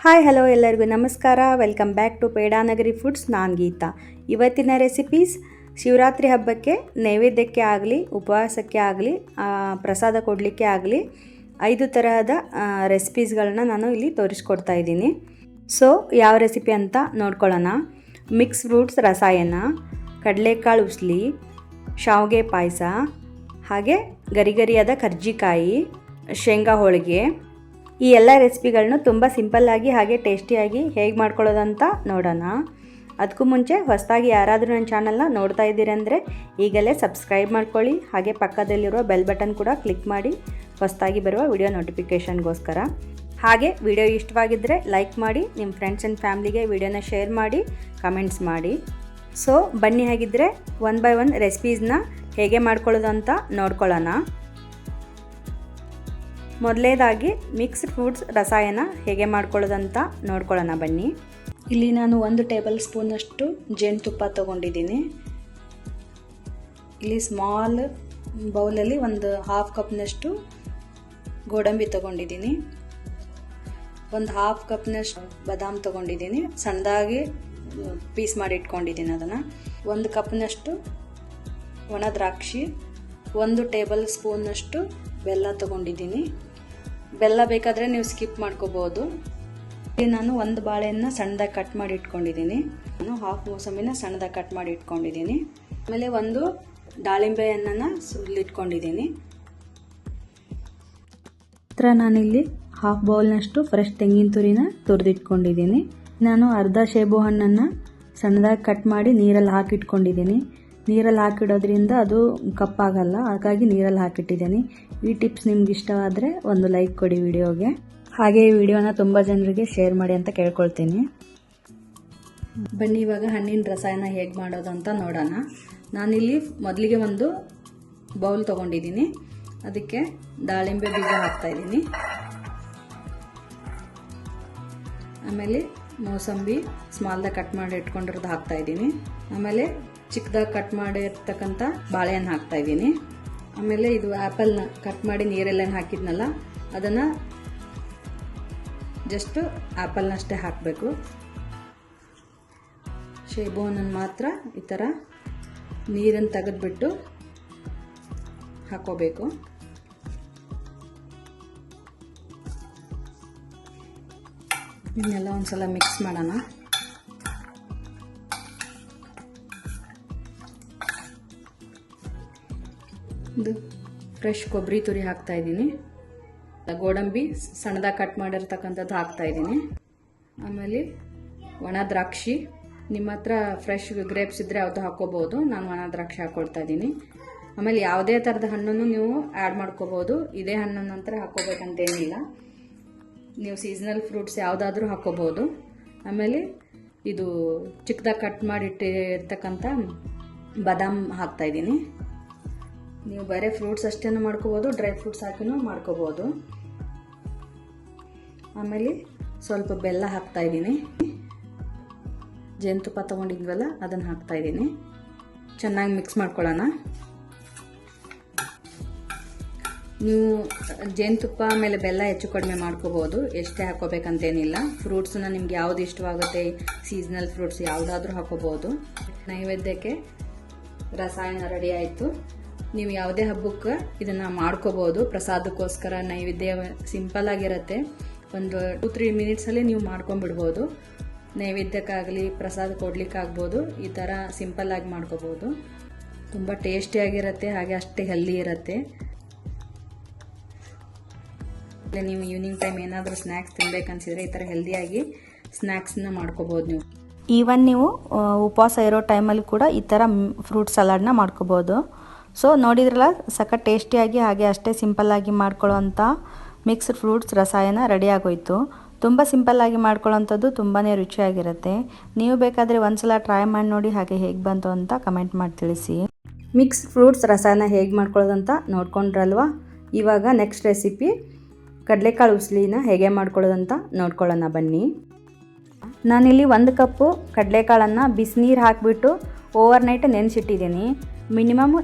Hi hello ಎಲ್ಲರಿಗೂ ನಮಸ್ಕಾರ. Welcome back to Pedanagari foods. ನಾನು ಗೀತಾ. ಇವತ್ತಿನ ರೆಸಿಪೀಸ್ ಶಿವರಾತ್ರಿ ಹಬ್ಬಕ್ಕೆ ನೈವೇದ್ಯಕ್ಕೆ ಆಗಲಿ, ಉಪವಾಸಕ್ಕೆ ಆಗಲಿ, ಪ್ರಸಾದ ಕೊಡಲಿಕ್ಕೆ ಆಗಲಿ 5 ತರಹದ ರೆಸಿಪೀಸ್ಗಳನ್ನ ನಾನು ಇಲ್ಲಿ ತೋರಿಸ್ಕೊಡ್ತಾ ಇದ್ದೀನಿ. ಸೊ ಯಾವ ರೆಸಿಪಿ ಅಂತ ನೋಡ್ಕೊಳ್ಳೋಣ. ಮಿಕ್ಸ್ ಫ್ರೂಟ್ಸ್ ರಸಾಯನ, ಕಡಲೆಕಾಳು ಉಸ್ಲಿ, ಶಾವಿಗೆ ಪಾಯಸ, ಹಾಗೆ ಗರಿಗರಿಯಾದ ಕರ್ಜಿಕಾಯಿ, ಶೇಂಗಾ ಹೋಳಿಗೆ. ಈ ಎಲ್ಲ ರೆಸಿಪಿಗಳನ್ನ ತುಂಬ ಸಿಂಪಲ್ಲಾಗಿ ಹಾಗೆ ಟೇಸ್ಟಿಯಾಗಿ ಹೇಗೆ ಮಾಡ್ಕೊಳ್ಳೋದಂತ ನೋಡೋಣ. ಅದಕ್ಕೂ ಮುಂಚೆ ಹೊಸದಾಗಿ ಯಾರಾದರೂ ನನ್ನ ಚಾನಲ್ನ ನೋಡ್ತಾ ಇದ್ದೀರಂದರೆ ಈಗಲೇ ಸಬ್ಸ್ಕ್ರೈಬ್ ಮಾಡ್ಕೊಳ್ಳಿ. ಹಾಗೆ ಪಕ್ಕದಲ್ಲಿರುವ ಬೆಲ್ ಬಟನ್ ಕೂಡ ಕ್ಲಿಕ್ ಮಾಡಿ ಹೊಸದಾಗಿ ಬರುವ ವಿಡಿಯೋ ನೋಟಿಫಿಕೇಷನ್ಗೋಸ್ಕರ. ಹಾಗೆ ವಿಡಿಯೋ ಇಷ್ಟವಾಗಿದ್ದರೆ ಲೈಕ್ ಮಾಡಿ, ನಿಮ್ಮ ಫ್ರೆಂಡ್ಸ್ ಆ್ಯಂಡ್ ಫ್ಯಾಮ್ಲಿಗೆ ವಿಡಿಯೋನ ಶೇರ್ ಮಾಡಿ, ಕಮೆಂಟ್ಸ್ ಮಾಡಿ. ಸೊ ಬನ್ನಿ ಹಾಗಿದ್ದರೆ 1 by 1 ರೆಸಿಪೀಸ್ನ ಹೇಗೆ ಮಾಡ್ಕೊಳ್ಳೋದು ಅಂತ ನೋಡ್ಕೊಳ್ಳೋಣ. ಮೊದಲನೇದಾಗಿ ಮಿಕ್ಸ್ಡ್ ಫ್ರೂಟ್ಸ್ ರಸಾಯನ ಹೇಗೆ ಮಾಡ್ಕೊಳ್ಳೋದಂತ ನೋಡ್ಕೊಳ್ಳೋಣ ಬನ್ನಿ. ಇಲ್ಲಿ ನಾನು 1 ಟೇಬಲ್ ಸ್ಪೂನಷ್ಟು ಜೇನುತುಪ್ಪ ತೊಗೊಂಡಿದ್ದೀನಿ. ಇಲ್ಲಿ ಸ್ಮಾಲ್ ಬೌಲಲ್ಲಿ ಒಂದು 1/2 ಕಪ್ನಷ್ಟು ಗೋಡಂಬಿ ತೊಗೊಂಡಿದ್ದೀನಿ. ಒಂದು 1/2 ಕಪ್ನಷ್ಟು ಬಾದಾಮ್ ತೊಗೊಂಡಿದ್ದೀನಿ. ಸಣ್ಣದಾಗಿ ಪೀಸ್ ಮಾಡಿ ಇಟ್ಕೊಂಡಿದ್ದೀನಿ ಅದನ್ನು. 1 ಕಪ್ನಷ್ಟು ಒಣ ದ್ರಾಕ್ಷಿ, 1 ಟೇಬಲ್ ಸ್ಪೂನಷ್ಟು ಬೆಲ್ಲ ತೊಗೊಂಡಿದ್ದೀನಿ. ಬೆಲ್ಲ ಬೇಕಾದರೆ ನೀವು ಸ್ಕಿಪ್ ಮಾಡ್ಕೋಬೋದು. ಇಲ್ಲಿ ನಾನು 1 ಬಾಳೆಹಣ್ಣು ಸಣ್ಣದಾಗಿ ಕಟ್ ಮಾಡಿ ಇಟ್ಕೊಂಡಿದ್ದೀನಿ. ನಾನು 1/2 ಮೂಸಂಬಿನ ಸಣ್ಣದಾಗಿ ಕಟ್ ಮಾಡಿ ಇಟ್ಕೊಂಡಿದ್ದೀನಿ. ಆಮೇಲೆ 1 ದಾಳಿಂಬೆ ಹಣ್ಣನ್ನು ಸುಲಿಟ್ಕೊಂಡಿದ್ದೀನಿ. ನಂತರ ನಾನಿಲ್ಲಿ 1/2 ಬೌಲ್ನಷ್ಟು ಫ್ರೆಶ್ ತೆಂಗಿನ ತುರಿನ ತುರಿದಿಟ್ಕೊಂಡಿದ್ದೀನಿ. ನಾನು ಅರ್ಧ ಸೇಬು ಹಣ್ಣನ್ನು ಸಣ್ಣದಾಗಿ ಕಟ್ ಮಾಡಿ ನೀರಲ್ಲಿ ಹಾಕಿಟ್ಕೊಂಡಿದ್ದೀನಿ. ನೀರಲ್ಲಿ ಹಾಕಿಡೋದ್ರಿಂದ ಅದು ಕಪ್ಪಾಗಲ್ಲ, ಹಾಗಾಗಿ ನೀರಲ್ಲಿ ಹಾಕಿಟ್ಟಿದ್ದೀನಿ. ಈ ಟಿಪ್ಸ್ ನಿಮ್ಗೆ ಇಷ್ಟವಾದರೆ ಒಂದು ಲೈಕ್ ಕೊಡಿ ವಿಡಿಯೋಗೆ. ಹಾಗೆ ಈ ವಿಡಿಯೋನ ತುಂಬ ಜನರಿಗೆ ಶೇರ್ ಮಾಡಿ ಅಂತ ಕೇಳ್ಕೊಳ್ತೀನಿ. ಬನ್ನಿ ಇವಾಗ ಹಣ್ಣಿನ ರಸಾಯನ ಹೇಗೆ ಮಾಡೋದು ಅಂತ ನೋಡೋಣ. ನಾನಿಲ್ಲಿ ಮೊದಲಿಗೆ ಒಂದು ಬೌಲ್ ತೊಗೊಂಡಿದ್ದೀನಿ. ಅದಕ್ಕೆ ದಾಳಿಂಬೆ ಬೀಜ ಹಾಕ್ತಾಯಿದ್ದೀನಿ. ಆಮೇಲೆ ಮೋಸಂಬಿ ಸ್ಮಾಲ್ದಾಗ ಕಟ್ ಮಾಡಿ ಇಟ್ಕೊಂಡಿರೋದು ಹಾಕ್ತಾಯಿದ್ದೀನಿ. ಆಮೇಲೆ ಚಿಕ್ಕದಾಗಿ ಕಟ್ ಮಾಡಿರ್ತಕ್ಕಂಥ ಬಾಳೆಹಣ್ಣು ಹಾಕ್ತಾಯಿದ್ದೀನಿ. ಆಮೇಲೆ ಇದು ಆ್ಯಪಲ್ನ ಕಟ್ ಮಾಡಿ ನೀರೆಲ್ಲ ಹಾಕಿದ್ನಲ್ಲ ಅದನ್ನು ಜಸ್ಟ್ ಆ್ಯಪಲ್ನಷ್ಟೇ ಹಾಕಬೇಕು. ಸೇಬು ಹಣ್ಣನ್ನು ಮಾತ್ರ ಈ ಥರ ನೀರನ್ನು ತೆಗೆದುಬಿಟ್ಟು ಹಾಕೋಬೇಕು. ಇದನ್ನೆಲ್ಲ ಒಂದ್ಸಲ ಮಿಕ್ಸ್ ಮಾಡೋಣ. ಇದು ಫ್ರೆಶ್ ಕೊಬ್ಬರಿ ತುರಿ ಹಾಕ್ತಾಯಿದ್ದೀನಿ. ಗೋಡಂಬಿ ಸಣ್ಣದಾಗಿ ಕಟ್ ಮಾಡಿರ್ತಕ್ಕಂಥದ್ದು ಹಾಕ್ತಾಯಿದ್ದೀನಿ. ಆಮೇಲೆ ಒಣ ದ್ರಾಕ್ಷಿ, ನಿಮ್ಮ ಹತ್ರ ಫ್ರೆಶ್ ಗ್ರೇಪ್ಸ್ ಇದ್ದರೆ ಯಾವುದು ಹಾಕ್ಕೋಬೋದು. ನಾನು ಒಣ ದ್ರಾಕ್ಷಿ ಹಾಕ್ಕೊಳ್ತಾ ಇದ್ದೀನಿ. ಆಮೇಲೆ ಯಾವುದೇ ಥರದ ಹಣ್ಣನ್ನು ನೀವು ಆ್ಯಡ್ ಮಾಡ್ಕೋಬೋದು. ಇದೇ ಹಣ್ಣನ್ನು ನಂತರ ಹಾಕ್ಕೋಬೇಕಂತೇನಿಲ್ಲ. ನೀವು ಸೀಸನಲ್ ಫ್ರೂಟ್ಸ್ ಯಾವುದಾದ್ರೂ ಹಾಕ್ಕೋಬೋದು. ಆಮೇಲೆ ಇದು ಚಿಕ್ಕದಾಗಿ ಕಟ್ ಮಾಡಿಟ್ಟಿರ್ತಕ್ಕಂಥ ಬಾದಾಮ್ ಹಾಕ್ತಾಯಿದ್ದೀನಿ. ನೀವು ಬೇರೆ ಫ್ರೂಟ್ಸ್ ಅಷ್ಟೇ ಮಾಡ್ಕೋಬೋದು, ಡ್ರೈ ಫ್ರೂಟ್ಸ್ ಹಾಕಿನೂ ಮಾಡ್ಕೋಬೋದು. ಆಮೇಲೆ ಸ್ವಲ್ಪ ಬೆಲ್ಲ ಹಾಕ್ತಾಯಿದ್ದೀನಿ. ಜೇನುತುಪ್ಪ ತೊಗೊಂಡಿದ್ವಲ್ಲ ಅದನ್ನು ಹಾಕ್ತಾಯಿದ್ದೀನಿ. ಚೆನ್ನಾಗಿ ಮಿಕ್ಸ್ ಮಾಡ್ಕೊಳ್ಳೋಣ. ನೀವು ಜೇನುತುಪ್ಪ ಆಮೇಲೆ ಬೆಲ್ಲ ಹೆಚ್ಚು ಕಡಿಮೆ ಮಾಡ್ಕೋಬೋದು, ಎಷ್ಟೇ ಹಾಕ್ಕೋಬೇಕಂತೇನಿಲ್ಲ. ಫ್ರೂಟ್ಸನ್ನ ನಿಮ್ಗೆ ಯಾವುದು ಇಷ್ಟವಾಗುತ್ತೆ, ಸೀಸನಲ್ ಫ್ರೂಟ್ಸ್ ಯಾವುದಾದ್ರೂ ಹಾಕ್ಕೋಬೋದು. ನೈವೇದ್ಯಕ್ಕೆ ರಸಾಯನ ರೆಡಿ ಆಯಿತು. ನೀವು ಯಾವುದೇ ಹಬ್ಬಕ್ಕೆ ಇದನ್ನು ಮಾಡ್ಕೋಬೋದು. ಪ್ರಸಾದಕ್ಕೋಸ್ಕರ ನೈವೇದ್ಯ ಸಿಂಪಲ್ ಆಗಿರುತ್ತೆ. ಒಂದು 2-3 ಮಿನಿಟ್ಸಲ್ಲಿ ನೀವು ಮಾಡ್ಕೊಂಡ್ಬಿಡ್ಬೋದು. ನೈವೇದ್ಯಕ್ಕಾಗಲಿ ಪ್ರಸಾದ ಕೊಡ್ಲಿಕ್ಕಾಗ್ಬೋದು. ಈ ಥರ ಸಿಂಪಲ್ಲಾಗಿ ಮಾಡ್ಕೋಬೋದು. ತುಂಬ ಟೇಸ್ಟಿಯಾಗಿರುತ್ತೆ, ಹಾಗೆ ಅಷ್ಟೇ ಹೆಲ್ದಿ ಇರುತ್ತೆ. ನೀವು ಈವ್ನಿಂಗ್ ಟೈಮ್ ಏನಾದರೂ ಸ್ನ್ಯಾಕ್ಸ್ ತಿನ್ಬೇಕನ್ಸಿದ್ರೆ ಈ ಥರ ಹೆಲ್ದಿಯಾಗಿ ಸ್ನ್ಯಾಕ್ಸನ್ನ ಮಾಡ್ಕೋಬೋದು. ನೀವು ಉಪವಾಸ ಇರೋ ಟೈಮಲ್ಲಿ ಕೂಡ ಈ ಥರ ಫ್ರೂಟ್ ಸಲಾಡ್ನ ಮಾಡ್ಕೋಬೋದು. ಸೊ ನೋಡಿದ್ರಲ್ಲ, ಸಖತ್ ಟೇಸ್ಟಿಯಾಗಿ ಹಾಗೆ ಅಷ್ಟೇ ಸಿಂಪಲ್ಲಾಗಿ ಮಾಡ್ಕೊಳ್ಳೋವಂಥ ಮಿಕ್ಸ್ಡ್ ಫ್ರೂಟ್ಸ್ ರಸಾಯನ ರೆಡಿ ಆಗೋಯ್ತು. ತುಂಬ ಸಿಂಪಲ್ಲಾಗಿ ಮಾಡ್ಕೊಳ್ಳೋವಂಥದ್ದು ತುಂಬಾ ರುಚಿಯಾಗಿರುತ್ತೆ. ನೀವು ಬೇಕಾದರೆ ಒಂದ್ಸಲ ಟ್ರೈ ಮಾಡಿ ನೋಡಿ, ಹಾಗೆ ಹೇಗೆ ಬಂತು ಅಂತ ಕಮೆಂಟ್ ಮಾಡಿ ತಿಳಿಸಿ. ಮಿಕ್ಸ್ಡ್ ಫ್ರೂಟ್ಸ್ ರಸಾಯನ ಹೇಗೆ ಮಾಡ್ಕೊಳ್ಳೋದಂತ ನೋಡ್ಕೊಂಡ್ರಲ್ವಾ. ಇವಾಗ ನೆಕ್ಸ್ಟ್ ರೆಸಿಪಿ ಕಡಲೆಕಾಳು ಉಸ್ಲಿನ ಹೇಗೆ ಮಾಡ್ಕೊಳ್ಳೋದಂತ ನೋಡ್ಕೊಳ್ಳೋಣ ಬನ್ನಿ. ನಾನಿಲ್ಲಿ 1 ಕಪ್ಪು ಕಡಲೆಕಾಳನ್ನು ಬಿಸಿನೀರು ಹಾಕಿಬಿಟ್ಟು ಓವರ್ನೈಟ್ ನೆನೆಸಿಟ್ಟಿದ್ದೀನಿ. ಮಿನಿಮಮ್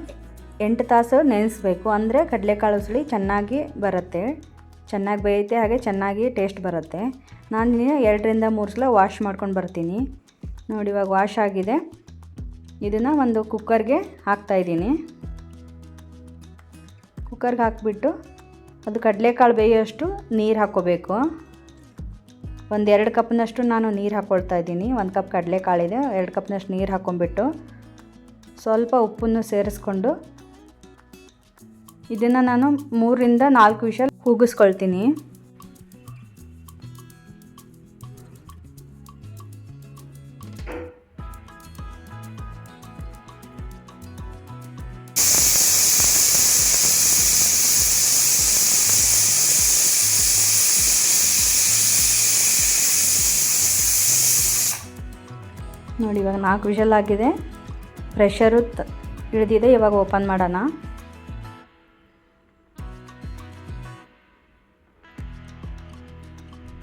8 ತಾಸು ನೆನೆಸ್ಬೇಕು, ಅಂದರೆ ಕಡಲೆಕಾಳು ಉಸ್ಲಿ ಚೆನ್ನಾಗಿ ಬರುತ್ತೆ. ಚೆನ್ನಾಗಿ ಬೇಯುತ್ತೆ, ಹಾಗೆ ಚೆನ್ನಾಗಿ ಟೇಸ್ಟ್ ಬರುತ್ತೆ. ನಾನು 2-3 ಸಲ ವಾಶ್ ಮಾಡ್ಕೊಂಡು ಬರ್ತೀನಿ. ನೋಡಿ ಇವಾಗ ವಾಶ್ ಆಗಿದೆ. ಇದನ್ನು ಒಂದು ಕುಕ್ಕರ್ಗೆ ಹಾಕ್ತಾಯಿದ್ದೀನಿ. ಕುಕ್ಕರ್ಗೆ ಹಾಕಿಬಿಟ್ಟು ಅದು ಕಡಲೆಕಾಳು ಬೇಯೋಷ್ಟು ನೀರು ಹಾಕ್ಕೋಬೇಕು. 2 ಕಪ್ನಷ್ಟು ನಾನು ನೀರು ಹಾಕ್ಕೊಳ್ತಾ ಇದ್ದೀನಿ. 1 ಕಪ್ ಕಡಲೆಕಾಳಿದೆ, 2 ಕಪ್ನಷ್ಟು ನೀರು ಹಾಕ್ಕೊಂಬಿಟ್ಟು ಸ್ವಲ್ಪ ಉಪ್ಪನ್ನು ಸೇರಿಸ್ಕೊಂಡು ಇದನ್ನು ನಾನು 3-4 ವಿಷಲ್ ಕೂಗಿಸ್ಕೊಳ್ತೀನಿ. ನೋಡಿ ಇವಾಗ 4 ವಿಷಲ್ ಆಗಿದೆ, ಪ್ರೆಷರು ಇಳಿದಿದೆ. ಇವಾಗ ಓಪನ್ ಮಾಡೋಣ.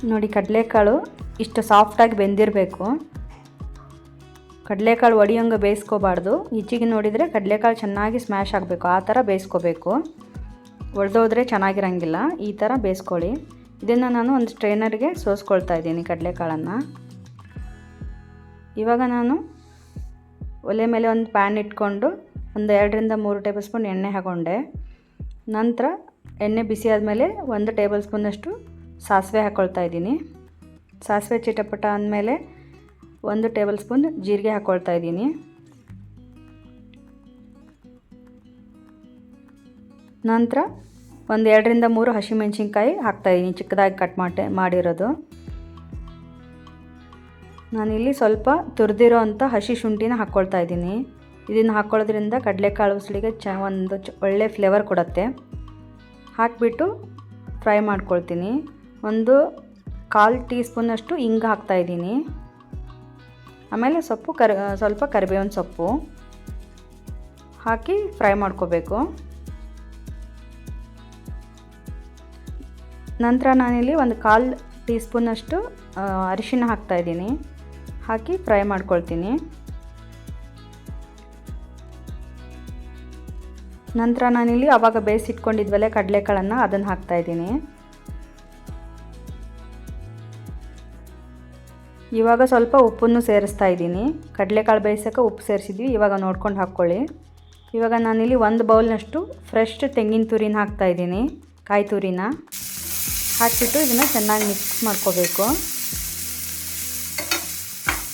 ನೋಡಿ ಕಡಲೆಕಾಳು ಇಷ್ಟು ಸಾಫ್ಟಾಗಿ ಬೆಂದಿರಬೇಕು. ಕಡಲೆಕಾಳು ಒಡಿಯೋಂಗೆ ಬೇಯಿಸ್ಕೋಬಾರ್ದು. ಈಚೆಗೆ ನೋಡಿದರೆ ಕಡಲೆಕಾಳು ಚೆನ್ನಾಗಿ ಸ್ಮ್ಯಾಶ್ ಆಗಬೇಕು, ಆ ಥರ ಬೇಯಿಸ್ಕೋಬೇಕು. ಒಡೆದೋದ್ರೆ ಚೆನ್ನಾಗಿರಂಗಿಲ್ಲ. ಈ ಥರ ಬೇಯಿಸ್ಕೊಳ್ಳಿ. ಇದನ್ನು ನಾನು ಒಂದು ಸ್ಟ್ರೈನರ್ಗೆ ಸೋಸ್ಕೊಳ್ತಾ ಇದ್ದೀನಿ ಕಡಲೆಕಾಳನ್ನು. ಇವಾಗ ನಾನು ಒಲೆ ಮೇಲೆ ಒಂದು ಪ್ಯಾನ್ ಇಟ್ಕೊಂಡು ಒಂದು 2-3 ಟೇಬಲ್ ಸ್ಪೂನ್ ಎಣ್ಣೆ ಹಾಕ್ಕೊಂಡೆ. ನಂತರ ಎಣ್ಣೆ ಬಿಸಿ ಆದಮೇಲೆ 1 ಟೇಬಲ್ ಸ್ಪೂನಷ್ಟು ಸಾಸಿವೆ ಹಾಕ್ಕೊಳ್ತಾ ಇದ್ದೀನಿ. ಸಾಸಿವೆ ಚಿಟಪಟ ಅಂದಮೇಲೆ 1 ಟೇಬಲ್ ಸ್ಪೂನ್ ಜೀರಿಗೆ ಹಾಕ್ಕೊಳ್ತಾ ಇದ್ದೀನಿ. ನಂತರ ಒಂದು 2-3 ಹಸಿಮೆಣಸಿನ್ಕಾಯಿ ಹಾಕ್ತಾಯಿದ್ದೀನಿ, ಚಿಕ್ಕದಾಗಿ ಕಟ್ ಮಾಡಿರೋದು. ನಾನಿಲ್ಲಿ ಸ್ವಲ್ಪ ತುರಿದಿರೋ ಅಂಥ ಹಸಿ ಶುಂಠಿನ ಹಾಕ್ಕೊಳ್ತಾ ಇದ್ದೀನಿ. ಇದನ್ನು ಹಾಕ್ಕೊಳ್ಳೋದ್ರಿಂದ ಕಡಲೆಕಾಳು ಉಸಳಿಗೆ ಒಂದು ಒಳ್ಳೆ ಫ್ಲೇವರ್ ಕೊಡುತ್ತೆ. ಹಾಕಿಬಿಟ್ಟು ಫ್ರೈ ಮಾಡ್ಕೊಳ್ತೀನಿ. 1/4 ಟೀ ಸ್ಪೂನಷ್ಟು ಹಿಂಗೆ ಹಾಕ್ತಾಯಿದ್ದೀನಿ. ಆಮೇಲೆ ಸ್ವಲ್ಪ ಕರಿಬೇವಿನ ಸೊಪ್ಪು ಹಾಕಿ ಫ್ರೈ ಮಾಡ್ಕೋಬೇಕು. ನಂತರ ನಾನಿಲ್ಲಿ 1/4 ಟೀ ಸ್ಪೂನಷ್ಟು ಅರಿಶಿನ ಹಾಕ್ತಾಯಿದ್ದೀನಿ. ಹಾಕಿ ಫ್ರೈ ಮಾಡ್ಕೊಳ್ತೀನಿ. ನಂತರ ನಾನಿಲ್ಲಿ ಆವಾಗ ಬೇಯಿಸಿಟ್ಕೊಂಡಿದ್ವಲ್ಲ ಕಡಲೆಕಾಳನ್ನು ಅದನ್ನು ಹಾಕ್ತಾಯಿದ್ದೀನಿ. ಇವಾಗ ಸ್ವಲ್ಪ ಉಪ್ಪನ್ನು ಸೇರಿಸ್ತಾ ಇದ್ದೀನಿ. ಕಡಲೆಕಾಳು ಬೇಯಿಸೋಕೆ ಉಪ್ಪು ಸೇರಿಸಿದ್ವಿ, ಇವಾಗ ನೋಡ್ಕೊಂಡು ಹಾಕ್ಕೊಳ್ಳಿ. ಇವಾಗ ನಾನಿಲ್ಲಿ 1 ಬೌಲ್ನಷ್ಟು ಫ್ರೆಶ್ ತೆಂಗಿನ ತುರಿನ ಹಾಕ್ತಾಯಿದ್ದೀನಿ, ಕಾಯಿ ತುರಿನ ಹಾಕಿಬಿಟ್ಟು ಇದನ್ನು ಚೆನ್ನಾಗಿ ಮಿಕ್ಸ್ ಮಾಡ್ಕೋಬೇಕು.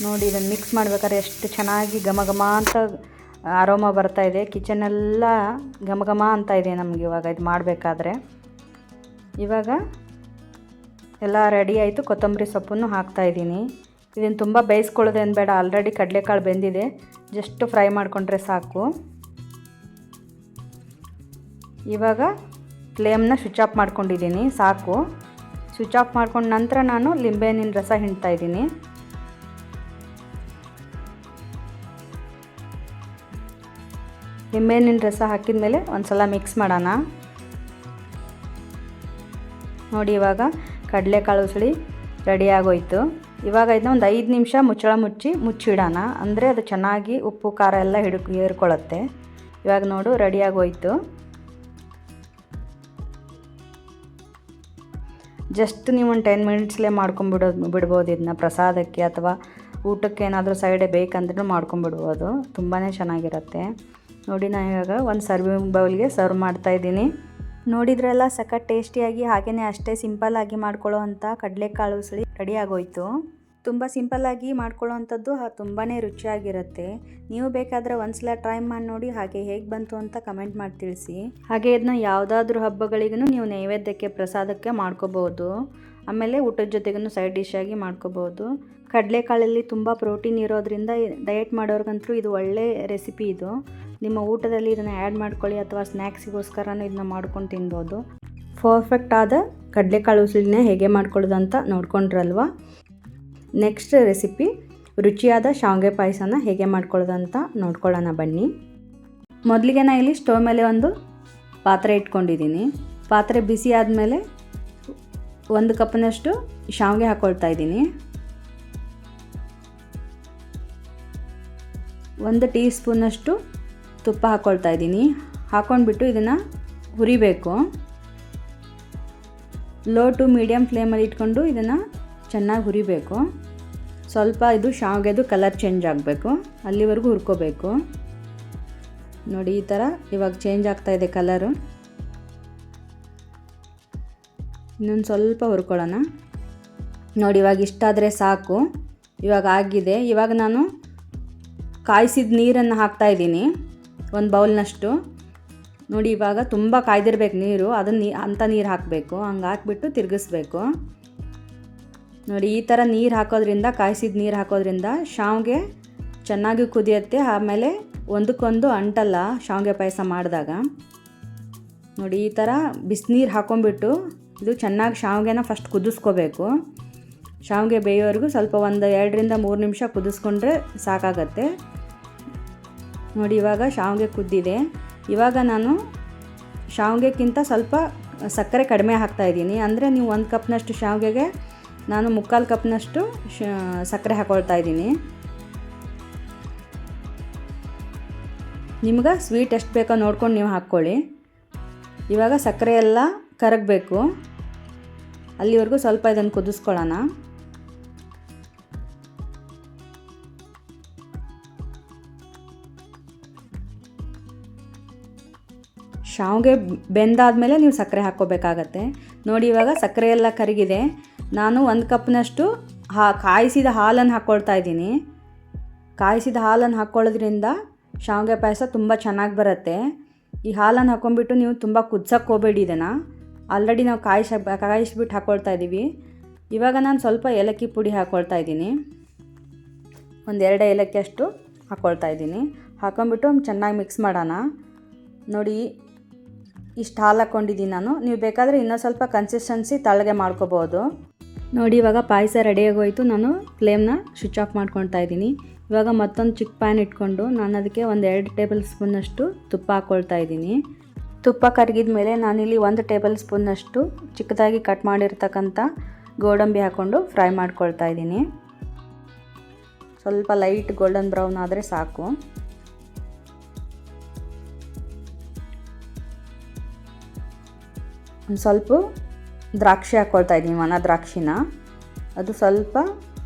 ನೋಡಿ ಇದನ್ನು ಮಿಕ್ಸ್ ಮಾಡ್ಬೇಕಾದ್ರೆ ಎಷ್ಟು ಚೆನ್ನಾಗಿ ಘಮ ಘಮ ಅಂತ ಅರೋಮಾ ಬರ್ತಾಯಿದೆ. ಕಿಚನೆಲ್ಲ ಘಮ ಘಮ ಅಂತ ಇದೆ ನಮಗೆ ಇವಾಗ ಇದು ಮಾಡಬೇಕಾದ್ರೆ. ಇವಾಗ ಎಲ್ಲ ರೆಡಿ ಆಯಿತು. ಕೊತ್ತಂಬರಿ ಸೊಪ್ಪನ್ನು ಹಾಕ್ತಾಯಿದ್ದೀನಿ. ಇದನ್ನು ತುಂಬ ಬೇಯಿಸ್ಕೊಳ್ಳೋದೇನು ಬೇಡ, ಆಲ್ರೆಡಿ ಕಡಲೆಕಾಳು ಬೆಂದಿದೆ. ಜಸ್ಟ್ ಫ್ರೈ ಮಾಡಿಕೊಂಡ್ರೆ ಸಾಕು. ಇವಾಗ ಫ್ಲೇಮ್ನ ಸ್ವಿಚ್ ಆಫ್ ಮಾಡ್ಕೊಂಡಿದ್ದೀನಿ, ಸಾಕು. ಸ್ವಿಚ್ ಆಫ್ ಮಾಡ್ಕೊಂಡ ನಂತರ ನಾನು ಲಿಂಬೆಹಣ್ಣಿನ ರಸ ಹಿಂಡ್ತಾಯಿದ್ದೀನಿ. ಲಿಂಬೆಹಣ್ಣಿನ ರಸ ಹಾಕಿದ ಮೇಲೆ ಒಂದು ಸಲ ಮಿಕ್ಸ್ ಮಾಡೋಣ. ನೋಡಿ ಇವಾಗ ಕಡಲೆಕಾಳು ಉಸಳಿ ರೆಡಿಯಾಗೋಯ್ತು. ಇವಾಗ ಇದನ್ನ ಒಂದು 5 ನಿಮಿಷ ಮುಚ್ಚಿಡೋಣ. ಅಂದರೆ ಅದು ಚೆನ್ನಾಗಿ ಉಪ್ಪು ಖಾರ ಎಲ್ಲ ಹೀರ್ಕೊಳ್ಳುತ್ತೆ. ಇವಾಗ ನೋಡು ರೆಡಿಯಾಗೋಯ್ತು. ಜಸ್ಟ್ ನೀವು ಒಂದು 10 ಮಿನಿಟ್ಸ್ಲೇ ಬಿಡ್ಬೋದು ಇದನ್ನ. ಪ್ರಸಾದಕ್ಕೆ ಅಥವಾ ಊಟಕ್ಕೆ ಏನಾದರೂ ಸೈಡೇ ಬೇಕಂದ್ರೂ ಮಾಡ್ಕೊಂಬಿಡ್ಬೋದು. ತುಂಬಾ ಚೆನ್ನಾಗಿರುತ್ತೆ. ನೋಡಿ ನಾನು ಇವಾಗ ಒಂದು ಸರ್ವಿಂಗ್ ಬೌಲ್ಗೆ ಸರ್ವ್ ಮಾಡ್ತಾಯಿದ್ದೀನಿ. ನೋಡಿದ್ರಲ್ಲ, ಸಖತ್ ಟೇಸ್ಟಿಯಾಗಿ ಹಾಗೆಯೇ ಅಷ್ಟೇ ಸಿಂಪಲ್ಲಾಗಿ ಮಾಡ್ಕೊಳ್ಳೋ ಅಂಥ ಕಡಲೆಕಾಳು ಉಸಳಿ ರೆಡಿ ಆಗೋಯ್ತು. ತುಂಬ ಸಿಂಪಲ್ಲಾಗಿ ಮಾಡ್ಕೊಳ್ಳೋ ಅಂಥದ್ದು ತುಂಬಾ ರುಚಿಯಾಗಿರುತ್ತೆ. ನೀವು ಬೇಕಾದರೆ ಒಂದ್ಸಲ ಟ್ರೈ ಮಾಡಿ ನೋಡಿ, ಹಾಗೆ ಹೇಗೆ ಬಂತು ಅಂತ ಕಮೆಂಟ್ ಮಾಡಿ ತಿಳಿಸಿ. ಹಾಗೆ ಇದನ್ನ ಯಾವುದಾದ್ರೂ ಹಬ್ಬಗಳಿಗೂ ನೀವು ನೈವೇದ್ಯಕ್ಕೆ ಪ್ರಸಾದಕ್ಕೆ ಮಾಡ್ಕೋಬೋದು. ಆಮೇಲೆ ಊಟದ ಜೊತೆಗೂ ಸೈಡ್ ಡಿಶ್ ಆಗಿ ಮಾಡ್ಕೋಬೋದು. ಕಡಲೆಕಾಳಲ್ಲಿ ತುಂಬ ಪ್ರೋಟೀನ್ ಇರೋದ್ರಿಂದ ಡಯಟ್ ಮಾಡೋರ್ಗಂತೂ ಇದು ಒಳ್ಳೆ ರೆಸಿಪಿ. ಇದು ನಿಮ್ಮ ಊಟದಲ್ಲಿ ಇದನ್ನು ಆ್ಯಡ್ ಮಾಡ್ಕೊಳ್ಳಿ ಅಥವಾ ಸ್ನ್ಯಾಕ್ಸಿಗೋಸ್ಕರನೂ ಇದನ್ನ ಮಾಡ್ಕೊಂಡು ತಿನ್ಬೋದು. ಪರ್ಫೆಕ್ಟ್ ಆದ ಕಡಲೆಕಾಳು ಉಸಳಿನ ಹೇಗೆ ಮಾಡ್ಕೊಳ್ಳೋದು ಅಂತ ನೋಡ್ಕೊಂಡ್ರಲ್ವ. ನೆಕ್ಸ್ಟ್ ರೆಸಿಪಿ ರುಚಿಯಾದ ಶಾವಿಗೆ ಪಾಯಸನ ಹೇಗೆ ಮಾಡ್ಕೊಳ್ಳೋದು ಅಂತ ನೋಡ್ಕೊಳ್ಳೋಣ ಬನ್ನಿ. ಮೊದಲಿಗೆ ನಾನು ಇಲ್ಲಿ ಸ್ಟವ್ ಮೇಲೆ ಒಂದು ಪಾತ್ರೆ ಇಟ್ಕೊಂಡಿದ್ದೀನಿ. ಪಾತ್ರೆ ಬಿಸಿ ಆದಮೇಲೆ 1 ಕಪ್ನಷ್ಟು ಶಾವಿಗೆ ಹಾಕ್ಕೊಳ್ತಾ ಇದ್ದೀನಿ. 1 ಟೀ ಸ್ಪೂನಷ್ಟು ತುಪ್ಪ ಹಾಕ್ಕೊಳ್ತಾ ಇದ್ದೀನಿ. ಹಾಕ್ಕೊಂಡ್ಬಿಟ್ಟು ಇದನ್ನು ಹುರಿಬೇಕು. ಲೋ ಟು ಮೀಡಿಯಮ್ ಫ್ಲೇಮಲ್ಲಿ ಇಟ್ಕೊಂಡು ಇದನ್ನು ಚೆನ್ನಾಗಿ ಹುರಿಬೇಕು. ಸ್ವಲ್ಪ ಇದು ಶಾವಿಗೆದು ಕಲರ್ ಚೇಂಜ್ ಆಗಬೇಕು, ಅಲ್ಲಿವರೆಗೂ ಹುರ್ಕೋಬೇಕು. ನೋಡಿ ಈ ಥರ ಇವಾಗ ಚೇಂಜ್ ಆಗ್ತಾಯಿದೆ ಕಲರು. ಇನ್ನೊಂದು ಸ್ವಲ್ಪ ಹುರ್ಕೊಳ್ಳೋಣ. ನೋಡಿ ಇವಾಗ ಇಷ್ಟಾದರೆ ಸಾಕು. ಇವಾಗ ಆಗಿದೆ. ಇವಾಗ ನಾನು ಕಾಯಿಸಿದ ನೀರನ್ನು ಹಾಕ್ತಾಯಿದ್ದೀನಿ, ಒಂದು ಬೌಲ್ನಷ್ಟು. ನೋಡಿ ಇವಾಗ ತುಂಬ ಕಾಯ್ದಿರ್ಬೇಕು ನೀರು, ಅಂಥ ನೀರು ಹಾಕಬೇಕು. ಹಂಗೆ ಹಾಕ್ಬಿಟ್ಟು ತಿರುಗಿಸ್ಬೇಕು. ನೋಡಿ ಈ ಥರ ನೀರು ಹಾಕೋದ್ರಿಂದ, ಕಾಯಿಸಿದ ನೀರು ಹಾಕೋದ್ರಿಂದ ಶಾವಿಗೆ ಚೆನ್ನಾಗಿ ಕುದಿಯುತ್ತೆ. ಆಮೇಲೆ ಒಂದಕ್ಕೊಂದು ಅಂಟಲ್ಲ ಶಾವಿಗೆ ಪಾಯಸ ಮಾಡಿದಾಗ. ನೋಡಿ ಈ ಥರ ಬಿಸಿನೀರು ಹಾಕೊಂಡ್ಬಿಟ್ಟು ಇದು ಚೆನ್ನಾಗಿ ಶಾವಿಗೆನ ಫಸ್ಟ್ ಕುದಿಸ್ಕೋಬೇಕು. ಶಾವಿಗೆ ಬೇಯೋವರೆಗೂ ಸ್ವಲ್ಪ ಒಂದು 2 ರಿಂದ 3 ನಿಮಿಷ ಕುದಿಸ್ಕೊಂಡ್ರೆ ಸಾಕಾಗತ್ತೆ. ನೋಡಿ ಇವಾಗ ಶಾವಿಗೆ ಕುದ್ದಿದೆ. ಇವಾಗ ನಾನು ಶಾವಿಗೆಕ್ಕಿಂತ ಸ್ವಲ್ಪ ಸಕ್ಕರೆ ಕಡಿಮೆ ಹಾಕ್ತಾಯಿದ್ದೀನಿ. ಅಂದರೆ ನೀವು 1 ಕಪ್ನಷ್ಟು ಶಾವಿಗೆಗೆ ನಾನು 3/4 ಕಪ್ನಷ್ಟು ಸಕ್ಕರೆ ಹಾಕ್ಕೊಳ್ತಾ ಇದ್ದೀನಿ. ನಿಮ್ಗೆ ಸ್ವೀಟ್ ಎಷ್ಟು ಬೇಕೋ ನೋಡ್ಕೊಂಡು ನೀವು ಹಾಕ್ಕೊಳ್ಳಿ. ಇವಾಗ ಸಕ್ಕರೆ ಎಲ್ಲ ಕರಗಬೇಕು, ಅಲ್ಲಿವರೆಗೂ ಸ್ವಲ್ಪ ಇದನ್ನು ಕುದಿಸ್ಕೊಳ್ಳೋಣ. ಶಾವಿಗೆ ಬೆಂದಾದಮೇಲೆ ನೀವು ಸಕ್ಕರೆ ಹಾಕ್ಕೋಬೇಕಾಗತ್ತೆ. ನೋಡಿ ಇವಾಗ ಸಕ್ಕರೆ ಎಲ್ಲ ಕರಗಿದೆ. ನಾನು 1 ಕಪ್ನಷ್ಟು ಕಾಯಿಸಿದ ಹಾಲನ್ನು ಹಾಕ್ಕೊಳ್ತಾ ಇದ್ದೀನಿ. ಕಾಯಿಸಿದ ಹಾಲನ್ನು ಹಾಕ್ಕೊಳ್ಳೋದ್ರಿಂದ ಶಾವಿಗೆ ಪಾಯಸ ತುಂಬ ಚೆನ್ನಾಗಿ ಬರುತ್ತೆ. ಈ ಹಾಲನ್ನು ಹಾಕ್ಕೊಂಡ್ಬಿಟ್ಟು ನೀವು ತುಂಬ ಕುದ್ಸಕ್ಕೆ ಹೋಗಬೇಡಿ. ಇದನ್ನು ಆಲ್ರೆಡಿ ನಾವು ಕಾಯಿಸ್ಬಿಟ್ಟು ಹಾಕ್ಕೊಳ್ತಾ ಇದ್ದೀವಿ. ಇವಾಗ ನಾನು ಸ್ವಲ್ಪ ಏಲಕ್ಕಿ ಪುಡಿ ಹಾಕ್ಕೊಳ್ತಾ ಇದ್ದೀನಿ. ಒಂದು 2 ಏಲಕ್ಕಿ ಅಷ್ಟು ಹಾಕ್ಕೊಳ್ತಾ ಇದ್ದೀನಿ. ಹಾಕ್ಕೊಂಬಿಟ್ಟು ಚೆನ್ನಾಗಿ ಮಿಕ್ಸ್ ಮಾಡೋಣ. ನೋಡಿ ಇಷ್ಟು ಹಾಲು ಹಾಕ್ಕೊಂಡಿದ್ದೀನಿ ನಾನು. ನೀವು ಬೇಕಾದರೆ ಇನ್ನೂ ಸ್ವಲ್ಪ ಕನ್ಸಿಸ್ಟೆನ್ಸಿ ತಳ್ಳಗೆ ಮಾಡ್ಕೋಬೋದು. ನೋಡಿ ಇವಾಗ ಪಾಯಸ ರೆಡಿಯಾಗೋಯ್ತು. ನಾನು ಫ್ಲೇಮ್ನ ಸ್ವಿಚ್ ಆಫ್ ಮಾಡ್ಕೊಳ್ತಾ ಇದ್ದೀನಿ. ಇವಾಗ ಮತ್ತೊಂದು ಚಿಕ್ಕ ಪ್ಯಾನ್ ಇಟ್ಕೊಂಡು ನಾನು ಅದಕ್ಕೆ ಒಂದು 2 ಟೇಬಲ್ ಸ್ಪೂನಷ್ಟು ತುಪ್ಪ ಹಾಕ್ಕೊಳ್ತಾ ಇದ್ದೀನಿ. ತುಪ್ಪ ಕರಗಿದ ಮೇಲೆ ನಾನಿಲ್ಲಿ 1 ಟೇಬಲ್ ಸ್ಪೂನಷ್ಟು ಚಿಕ್ಕದಾಗಿ ಕಟ್ ಮಾಡಿರ್ತಕ್ಕಂಥ ಗೋಡಂಬಿ ಹಾಕ್ಕೊಂಡು ಫ್ರೈ ಮಾಡ್ಕೊಳ್ತಾ ಇದ್ದೀನಿ. ಸ್ವಲ್ಪ ಲೈಟ್ ಗೋಲ್ಡನ್ ಬ್ರೌನ್ ಆದರೆ ಸಾಕು. ಒಂದು ಸ್ವಲ್ಪ ದ್ರಾಕ್ಷಿ ಹಾಕ್ಕೊಳ್ತಾ ಇದ್ದೀನಿ, ಒಣ ದ್ರಾಕ್ಷಿನ. ಅದು ಸ್ವಲ್ಪ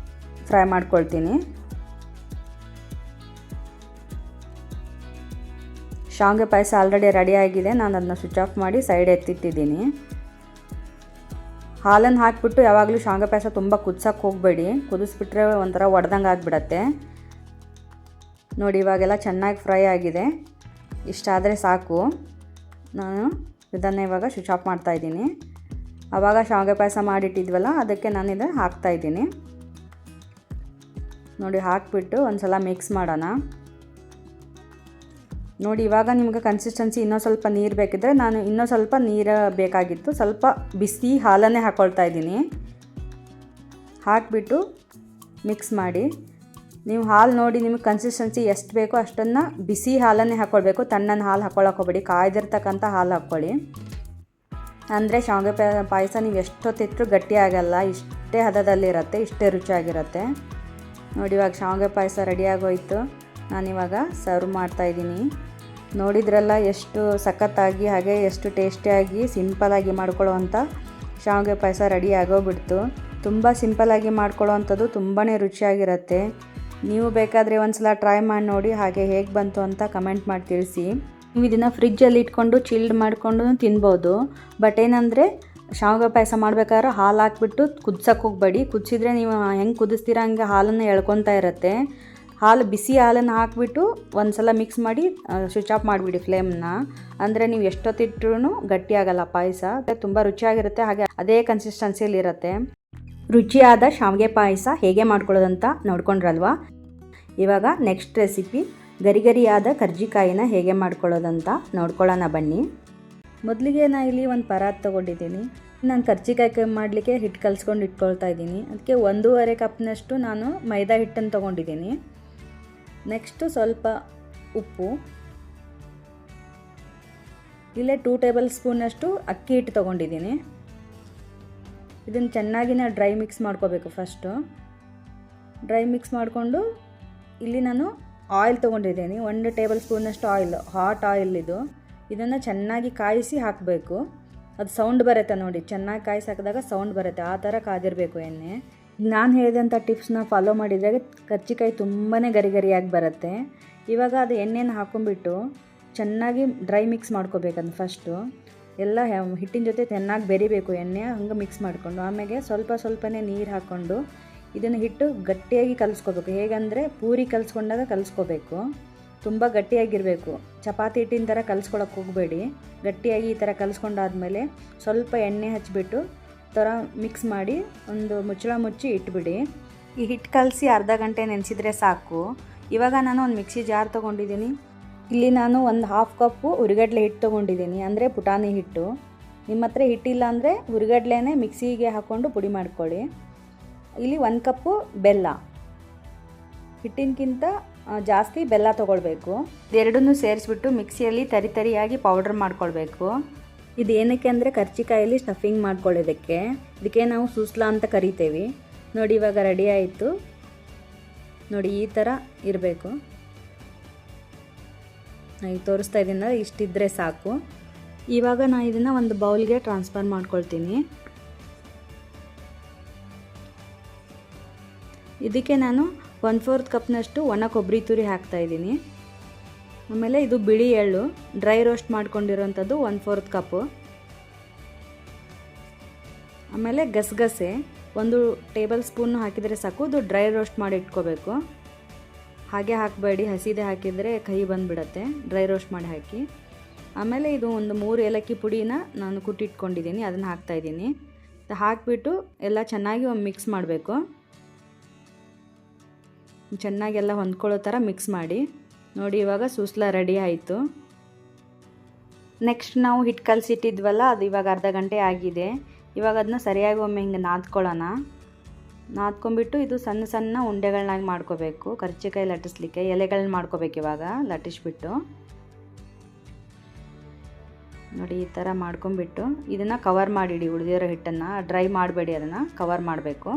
ಫ್ರೈ ಮಾಡ್ಕೊಳ್ತೀನಿ. ಶಾವಿಗೆ ಪಾಯಸ ಆಲ್ರೆಡಿ ರೆಡಿಯಾಗಿದೆ. ನಾನು ಅದನ್ನ ಸ್ವಿಚ್ ಆಫ್ ಮಾಡಿ ಸೈಡ್ ಎತ್ತಿಟ್ಟಿದ್ದೀನಿ. ಹಾಲನ್ನು ಹಾಕಿಬಿಟ್ಟು ಯಾವಾಗಲೂ ಶಾವಿಗೆ ಪಾಯಸ ತುಂಬ ಕುದಿಸೋಕ್ಕೆ ಹೋಗಬೇಡಿ. ಕುದಿಸ್ಬಿಟ್ರೆ ಒಂಥರ ಒಡೆದಂಗೆ ಆಗಿಬಿಡತ್ತೆ. ನೋಡಿ ಇವಾಗೆಲ್ಲ ಚೆನ್ನಾಗಿ ಫ್ರೈ ಆಗಿದೆ. ಇಷ್ಟಾದರೆ ಸಾಕು. ನಾನು ಇದನ್ನು ಇವಾಗ ಸ್ವಿಚ್ ಆಫ್ ಮಾಡ್ತಾಯಿದ್ದೀನಿ. ಆವಾಗ ಶಾವಿಗೆ ಪಾಯಸ ಮಾಡಿಟ್ಟಿದ್ವಲ್ಲ ಅದಕ್ಕೆ ನಾನು ಇದನ್ನು ಹಾಕ್ತಾಯಿದ್ದೀನಿ. ನೋಡಿ ಹಾಕಿಬಿಟ್ಟು ಒಂದು ಸಲ ಮಿಕ್ಸ್ ಮಾಡೋಣ. ನೋಡಿ ಇವಾಗ ನಿಮಗೆ ಕನ್ಸಿಸ್ಟೆನ್ಸಿ ಇನ್ನೂ ಸ್ವಲ್ಪ ನೀರು ಬೇಕಿದ್ದರೆ ನಾನು ಇನ್ನೂ ಸ್ವಲ್ಪ ನೀರು ಬೇಕಾಗಿತ್ತು. ಸ್ವಲ್ಪ ಬಿಸಿ ಹಾಲನ್ನೇ ಹಾಕ್ಕೊಳ್ತಾ ಇದ್ದೀನಿ. ಹಾಕಿಬಿಟ್ಟು ಮಿಕ್ಸ್ ಮಾಡಿ. ನೀವು ಹಾಲು ನೋಡಿ ನಿಮಗೆ ಕನ್ಸಿಸ್ಟೆನ್ಸಿ ಎಷ್ಟು ಬೇಕೋ ಅಷ್ಟನ್ನು ಬಿಸಿ ಹಾಲನ್ನೇ ಹಾಕ್ಕೊಳ್ಬೇಕು. ತಣ್ಣನ ಹಾಲು ಹಾಕ್ಕೊಳ್ಳೋಕೆ ಹೋಗಬೇಡಿ, ಕಾಯ್ದಿರ್ತಕ್ಕಂಥ ಹಾಲು ಹಾಕ್ಕೊಳ್ಳಿ. ಅಂದರೆ ಶಾವಿಗೆ ಪಾಯಸ ನೀವು ಎಷ್ಟೊತ್ತಿಟ್ಟರು ಗಟ್ಟಿ ಆಗಲ್ಲ. ಇಷ್ಟೇ ಹದದಲ್ಲಿರುತ್ತೆ, ಇಷ್ಟೇ ರುಚಿಯಾಗಿರುತ್ತೆ. ನೋಡಿ ಇವಾಗ ಶಾವಿಗೆ ಪಾಯಸ ರೆಡಿಯಾಗೋಯ್ತು. ನಾನಿವಾಗ ಸರ್ವ್ ಮಾಡ್ತಾಯಿದ್ದೀನಿ. ನೋಡಿದ್ರಲ್ಲ ಎಷ್ಟು ಸಖತ್ತಾಗಿ ಹಾಗೆ ಎಷ್ಟು ಟೇಸ್ಟಿಯಾಗಿ ಸಿಂಪಲಾಗಿ ಮಾಡ್ಕೊಳ್ಳೋವಂಥ ಶಾವಿಗೆ ಪಾಯಸ ರೆಡಿ ಆಗೋಗ್ಬಿಡ್ತು. ತುಂಬ ಸಿಂಪಲಾಗಿ ಮಾಡ್ಕೊಳ್ಳೋವಂಥದ್ದು ತುಂಬಾ ರುಚಿಯಾಗಿರುತ್ತೆ. ನೀವು ಬೇಕಾದರೆ ಒಂದು ಸಲ ಟ್ರೈ ಮಾಡಿ ನೋಡಿ, ಹಾಗೆ ಹೇಗೆ ಬಂತು ಅಂತ ಕಮೆಂಟ್ ಮಾಡಿ ತಿಳಿಸಿ. ನೀವು ಇದನ್ನು ಫ್ರಿಜ್ಜಲ್ಲಿ ಇಟ್ಕೊಂಡು ಚಿಲ್ಡ್ ಮಾಡಿಕೊಂಡು ತಿನ್ಬೋದು. ಬಟ್ ಏನಂದರೆ ಶಾವಿಗೆ ಪಾಯಸ ಮಾಡ್ಬೇಕಾದ್ರೆ ಹಾಲು ಹಾಕ್ಬಿಟ್ಟು ಕುದಿಸೋಕೆ ಹೋಗಬೇಡಿ. ಕುದಿಸಿದ್ರೆ ನೀವು ಹೆಂಗೆ ಕುದಿಸ್ತೀರ ಹಂಗೆ ಹಾಲನ್ನು ಎಳ್ಕೊತಾ ಇರುತ್ತೆ. ಬಿಸಿ ಹಾಲನ್ನು ಹಾಕಿಬಿಟ್ಟು ಒಂದು ಸಲ ಮಿಕ್ಸ್ ಮಾಡಿ ಸ್ವಿಚ್ ಆಫ್ ಮಾಡಿಬಿಡಿ ಫ್ಲೇಮ್ನ. ಅಂದರೆ ನೀವು ಎಷ್ಟೊತ್ತಿಟ್ರೂ ಗಟ್ಟಿಯಾಗಲ್ಲ ಪಾಯಸ. ತುಂಬ ರುಚಿಯಾಗಿರುತ್ತೆ, ಹಾಗೆ ಅದೇ ಕನ್ಸಿಸ್ಟೆನ್ಸಿಯಲ್ಲಿರುತ್ತೆ. ರುಚಿಯಾದ ಶಾವಿಗೆ ಪಾಯಸ ಹೇಗೆ ಮಾಡ್ಕೊಳ್ಳೋದಂತ ನೋಡ್ಕೊಂಡ್ರಲ್ವಾ. ಇವಾಗ ನೆಕ್ಸ್ಟ್ ರೆಸಿಪಿ ಗರಿಗರಿಯಾದ ಕರ್ಜಿಕಾಯಿನ ಹೇಗೆ ಮಾಡ್ಕೊಳ್ಳೋದಂತ ನೋಡ್ಕೊಳ್ಳೋಣ ಬನ್ನಿ. ಮೊದಲಿಗೆ ನಾನು ಇಲ್ಲಿ ಒಂದು ಪರಾತ್ ತೊಗೊಂಡಿದ್ದೀನಿ. ನಾನು ಕರ್ಜಿಕಾಯಿ ಮಾಡಲಿಕ್ಕೆ ಹಿಟ್ಟು ಕಲಿಸ್ಕೊಂಡು ಇಟ್ಕೊಳ್ತಾ ಇದ್ದೀನಿ. ಅದಕ್ಕೆ 1.5 ಕಪ್ನಷ್ಟು ನಾನು ಮೈದಾ ಹಿಟ್ಟನ್ನು ತೊಗೊಂಡಿದ್ದೀನಿ. ನೆಕ್ಸ್ಟು ಸ್ವಲ್ಪ ಉಪ್ಪು, ಇಲ್ಲೇ 2 ಟೇಬಲ್ ಸ್ಪೂನಷ್ಟು ಅಕ್ಕಿ ಹಿಟ್ಟು ತೊಗೊಂಡಿದ್ದೀನಿ. ಇದನ್ನು ಚೆನ್ನಾಗಿ ಡ್ರೈ ಮಿಕ್ಸ್ ಮಾಡ್ಕೋಬೇಕು. ಫಸ್ಟು ಡ್ರೈ ಮಿಕ್ಸ್ ಮಾಡಿಕೊಂಡು ಇಲ್ಲಿ ನಾನು ಆಯಿಲ್ ತೊಗೊಂಡಿದ್ದೀನಿ. 1 ಟೇಬಲ್ ಸ್ಪೂನಷ್ಟು ಆಯಿಲ್, ಹಾಟ್ ಆಯಿಲ್ ಇದು. ಇದನ್ನು ಚೆನ್ನಾಗಿ ಕಾಯಿಸಿ ಹಾಕಬೇಕು. ಅದು ಸೌಂಡ್ ಬರುತ್ತೆ ನೋಡಿ, ಚೆನ್ನಾಗಿ ಕಾಯಿ ಸಾಕಿದಾಗ ಸೌಂಡ್ ಬರುತ್ತೆ, ಆ ಥರ ಕಾದಿರಬೇಕು ಎಣ್ಣೆ. ನಾನು ಹೇಳಿದಂಥ ಟಿಪ್ಸ್ನ ಫಾಲೋ ಮಾಡಿದರೆ ಕರ್ಜಿಕಾಯಿ ತುಂಬಾ ಗರಿ ಗರಿಯಾಗಿ ಬರುತ್ತೆ. ಇವಾಗ ಅದು ಎಣ್ಣೆನ ಹಾಕೊಂಡ್ಬಿಟ್ಟು ಚೆನ್ನಾಗಿ ಡ್ರೈ ಮಿಕ್ಸ್ ಮಾಡ್ಕೋಬೇಕಂದು ಫಸ್ಟು ಎಲ್ಲ ಹಿಟ್ಟಿನ ಜೊತೆ ಚೆನ್ನಾಗಿ ಬೆರಿಬೇಕು ಎಣ್ಣೆ, ಹಂಗೆ ಮಿಕ್ಸ್ ಮಾಡಿಕೊಂಡು ಆಮೇಲೆ ಸ್ವಲ್ಪನೇ ನೀರು ಹಾಕ್ಕೊಂಡು ಇದನ್ನು ಹಿಟ್ಟು ಗಟ್ಟಿಯಾಗಿ ಕಲಿಸ್ಕೋಬೇಕು. ಹೇಗೆಂದರೆ ಪೂರಿ ಕಲಿಸ್ಕೊಂಡಾಗ ಕಲಿಸ್ಕೋಬೇಕು, ತುಂಬ ಗಟ್ಟಿಯಾಗಿರಬೇಕು. ಚಪಾತಿ ಹಿಟ್ಟಿನ ಥರ ಕಲಿಸ್ಕೊಳಕ್ಕೆ ಹೋಗಬೇಡಿ, ಗಟ್ಟಿಯಾಗಿ ಈ ಥರ ಕಲಿಸ್ಕೊಂಡಾದ್ಮೇಲೆ ಸ್ವಲ್ಪ ಎಣ್ಣೆ ಹಚ್ಚಿಬಿಟ್ಟು ಥರ ಮಿಕ್ಸ್ ಮಾಡಿ ಒಂದು ಮುಚ್ಚಳ ಮುಚ್ಚಿ ಇಟ್ಬಿಡಿ. ಈ ಹಿಟ್ಟು ಕಲಸಿ ಅರ್ಧ ಗಂಟೆ ನೆನೆಸಿದ್ರೆ ಸಾಕು. ಇವಾಗ ನಾನು ಒಂದು ಮಿಕ್ಸಿ ಜಾರ್ ತೊಗೊಂಡಿದ್ದೀನಿ. ಇಲ್ಲಿ ನಾನು ಒಂದು ಹಾಫ್ ಕಪ್ಪು ಹುರಿಗಡ್ಲೆ ಹಿಟ್ಟು ತೊಗೊಂಡಿದ್ದೀನಿ, ಅಂದರೆ ಪುಟಾಣಿ ಹಿಟ್ಟು. ನಿಮ್ಮ ಹತ್ರ ಹಿಟ್ಟಿಲ್ಲ ಅಂದರೆ ಹುರಿಗಡ್ಲೆನೇ ಮಿಕ್ಸಿಗೆ ಹಾಕ್ಕೊಂಡು ಪುಡಿ ಮಾಡ್ಕೊಳ್ಳಿ. ಇಲ್ಲಿ 1 ಕಪ್ಪು ಬೆಲ್ಲ, ಹಿಟ್ಟಿನಕ್ಕಿಂತ ಜಾಸ್ತಿ ಬೆಲ್ಲ ತೊಗೊಳ್ಬೇಕು. ಎರಡನ್ನೂ ಸೇರಿಸ್ಬಿಟ್ಟು ಮಿಕ್ಸಿಯಲ್ಲಿ ತರಿಯಾಗಿ ಪೌಡ್ರ್ ಮಾಡ್ಕೊಳ್ಬೇಕು. ಇದು ಏನಕ್ಕೆ ಅಂದರೆ ಕರ್ಜಿಕಾಯಲ್ಲಿ ಸ್ಟಫಿಂಗ್ ಮಾಡ್ಕೊಳ್ಳೋದಕ್ಕೆ, ಇದಕ್ಕೆ ನಾವು ಸೂಸ್ಲಾ ಅಂತ ಕರಿತೇವೆ. ನೋಡಿ ಇವಾಗ ರೆಡಿ ಆಯಿತು. ನೋಡಿ ಈ ಥರ ಇರಬೇಕು. ಈಗ ತೋರಿಸ್ತಾ ಇದ್ದೀನಲ್ಲ, ಇಷ್ಟಿದ್ರೆ ಸಾಕು. ಇವಾಗ ನಾನು ಇದನ್ನು ಒಂದು ಬೌಲ್ಗೆ ಟ್ರಾನ್ಸ್ಫರ್ ಮಾಡ್ಕೊಳ್ತೀನಿ. ಇದಕ್ಕೆ ನಾನು 1/4 ಕಪ್ನಷ್ಟು ಒಣ ಕೊಬ್ಬರಿ ತುರಿ ಹಾಕ್ತಾಯಿದ್ದೀನಿ. ಆಮೇಲೆ ಇದು ಬಿಳಿ ಎಳ್ಳು ಡ್ರೈ ರೋಸ್ಟ್ ಮಾಡ್ಕೊಂಡಿರೋಂಥದ್ದು 1/4 ಕಪ್ಪು. ಆಮೇಲೆ ಗಸಗಸೆ 1 ಟೇಬಲ್ ಸ್ಪೂನ್ ಹಾಕಿದರೆ ಸಾಕು. ಇದು ಡ್ರೈ ರೋಸ್ಟ್ ಮಾಡಿ ಇಟ್ಕೋಬೇಕು, ಹಾಗೆ ಹಾಕಬೇಡಿ, ಹಸಿದೆ ಹಾಕಿದರೆ ಕಹಿ ಬಂದುಬಿಡತ್ತೆ. ಡ್ರೈ ರೋಸ್ಟ್ ಮಾಡಿ ಹಾಕಿ. ಆಮೇಲೆ ಇದು ಒಂದು 3 ಏಲಕ್ಕಿ ಪುಡಿನ ನಾನು ಕುಟ್ಟಿಟ್ಕೊಂಡಿದ್ದೀನಿ, ಅದನ್ನು ಹಾಕ್ತಾಯಿದ್ದೀನಿ. ಹಾಕಿಬಿಟ್ಟು ಎಲ್ಲ ಚೆನ್ನಾಗಿ ಮಿಕ್ಸ್ ಮಾಡಬೇಕು. ಚೆನ್ನಾಗೆಲ್ಲ ಹೊಂದ್ಕೊಳ್ಳೋ ಥರ ಮಿಕ್ಸ್ ಮಾಡಿ. ನೋಡಿ ಇವಾಗ ಸೂಸ್ಲಾ ರೆಡಿ ಆಯಿತು. ನೆಕ್ಸ್ಟ್ ನಾವು ಹಿಟ್ಟು ಕಲಸಿಟ್ಟಿದ್ವಲ್ಲ, ಅದು ಇವಾಗ ಅರ್ಧ ಗಂಟೆ ಆಗಿದೆ. ಇವಾಗ ಅದನ್ನ ಸರಿಯಾಗಿ ಒಮ್ಮೆ ಹಿಂಗೆ ನಾದ್ಕೊಳ್ಳೋಣ. ನಾದ್ಕೊಂಡ್ಬಿಟ್ಟು ಇದು ಸಣ್ಣ ಉಂಡೆಗಳನ್ನಾಗಿ ಮಾಡ್ಕೋಬೇಕು. ಕರ್ಜಿಕಾಯಿ ಲಟ್ಟಿಸ್ಲಿಕ್ಕೆ ಎಲೆಗಳನ್ನ ಮಾಡ್ಕೋಬೇಕು. ಇವಾಗ ಲಟ್ಟಿಸ್ಬಿಟ್ಟು ನೋಡಿ ಈ ಥರ ಮಾಡ್ಕೊಂಬಿಟ್ಟು ಇದನ್ನು ಕವರ್ ಮಾಡಿಡಿ. ಉಳಿದಿರೋ ಹಿಟ್ಟನ್ನು ಡ್ರೈ ಮಾಡಬೇಡಿ, ಅದನ್ನು ಕವರ್ ಮಾಡಬೇಕು.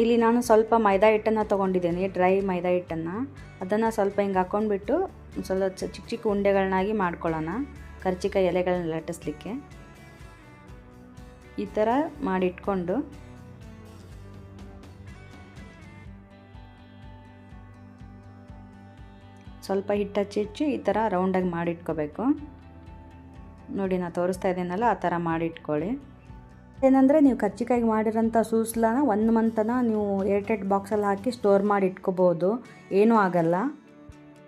ಇಲ್ಲಿ ನಾನು ಸ್ವಲ್ಪ ಮೈದಾ ಹಿಟ್ಟನ್ನು ತೊಗೊಂಡಿದ್ದೀನಿ, ಡ್ರೈ ಮೈದಾ ಹಿಟ್ಟನ್ನು. ಅದನ್ನು ಸ್ವಲ್ಪ ಹಿಂಗೆ ಹಾಕ್ಕೊಂಡ್ಬಿಟ್ಟು ಸ್ವಲ್ಪ ಚಿಕ್ಕ ಉಂಡೆಗಳನ್ನಾಗಿ ಮಾಡ್ಕೊಳ್ಳೋಣ. ಕರ್ಜಿಕಾಯಿ ಎಲೆಗಳನ್ನ ಲಟ್ಟಿಸ್ಲಿಕ್ಕೆ ಈ ಥರ ಮಾಡಿಟ್ಕೊಂಡು ಸ್ವಲ್ಪ ಹಿಟ್ಟು ಹಚ್ಚಿ ಈ ಥರ ರೌಂಡಾಗಿ ಮಾಡಿಟ್ಕೋಬೇಕು. ನೋಡಿ ನಾನು ತೋರಿಸ್ತಾ ಇದ್ದೀನಲ್ಲ, ಆ ಥರ ಮಾಡಿಟ್ಕೊಳ್ಳಿ. ಏನಂದರೆ ನೀವು ಕರ್ಜಿಕಾಯಿಗೆ ಮಾಡಿರೋಂಥ ಸೂಸ್ಲಾನ 1 ಮಂತನ ನೀವು ಏರ್ಟೈಟ್ ಬಾಕ್ಸಲ್ಲಿ ಹಾಕಿ ಸ್ಟೋರ್ ಮಾಡಿ ಇಟ್ಕೋಬೋದು, ಏನೂ ಆಗಲ್ಲ.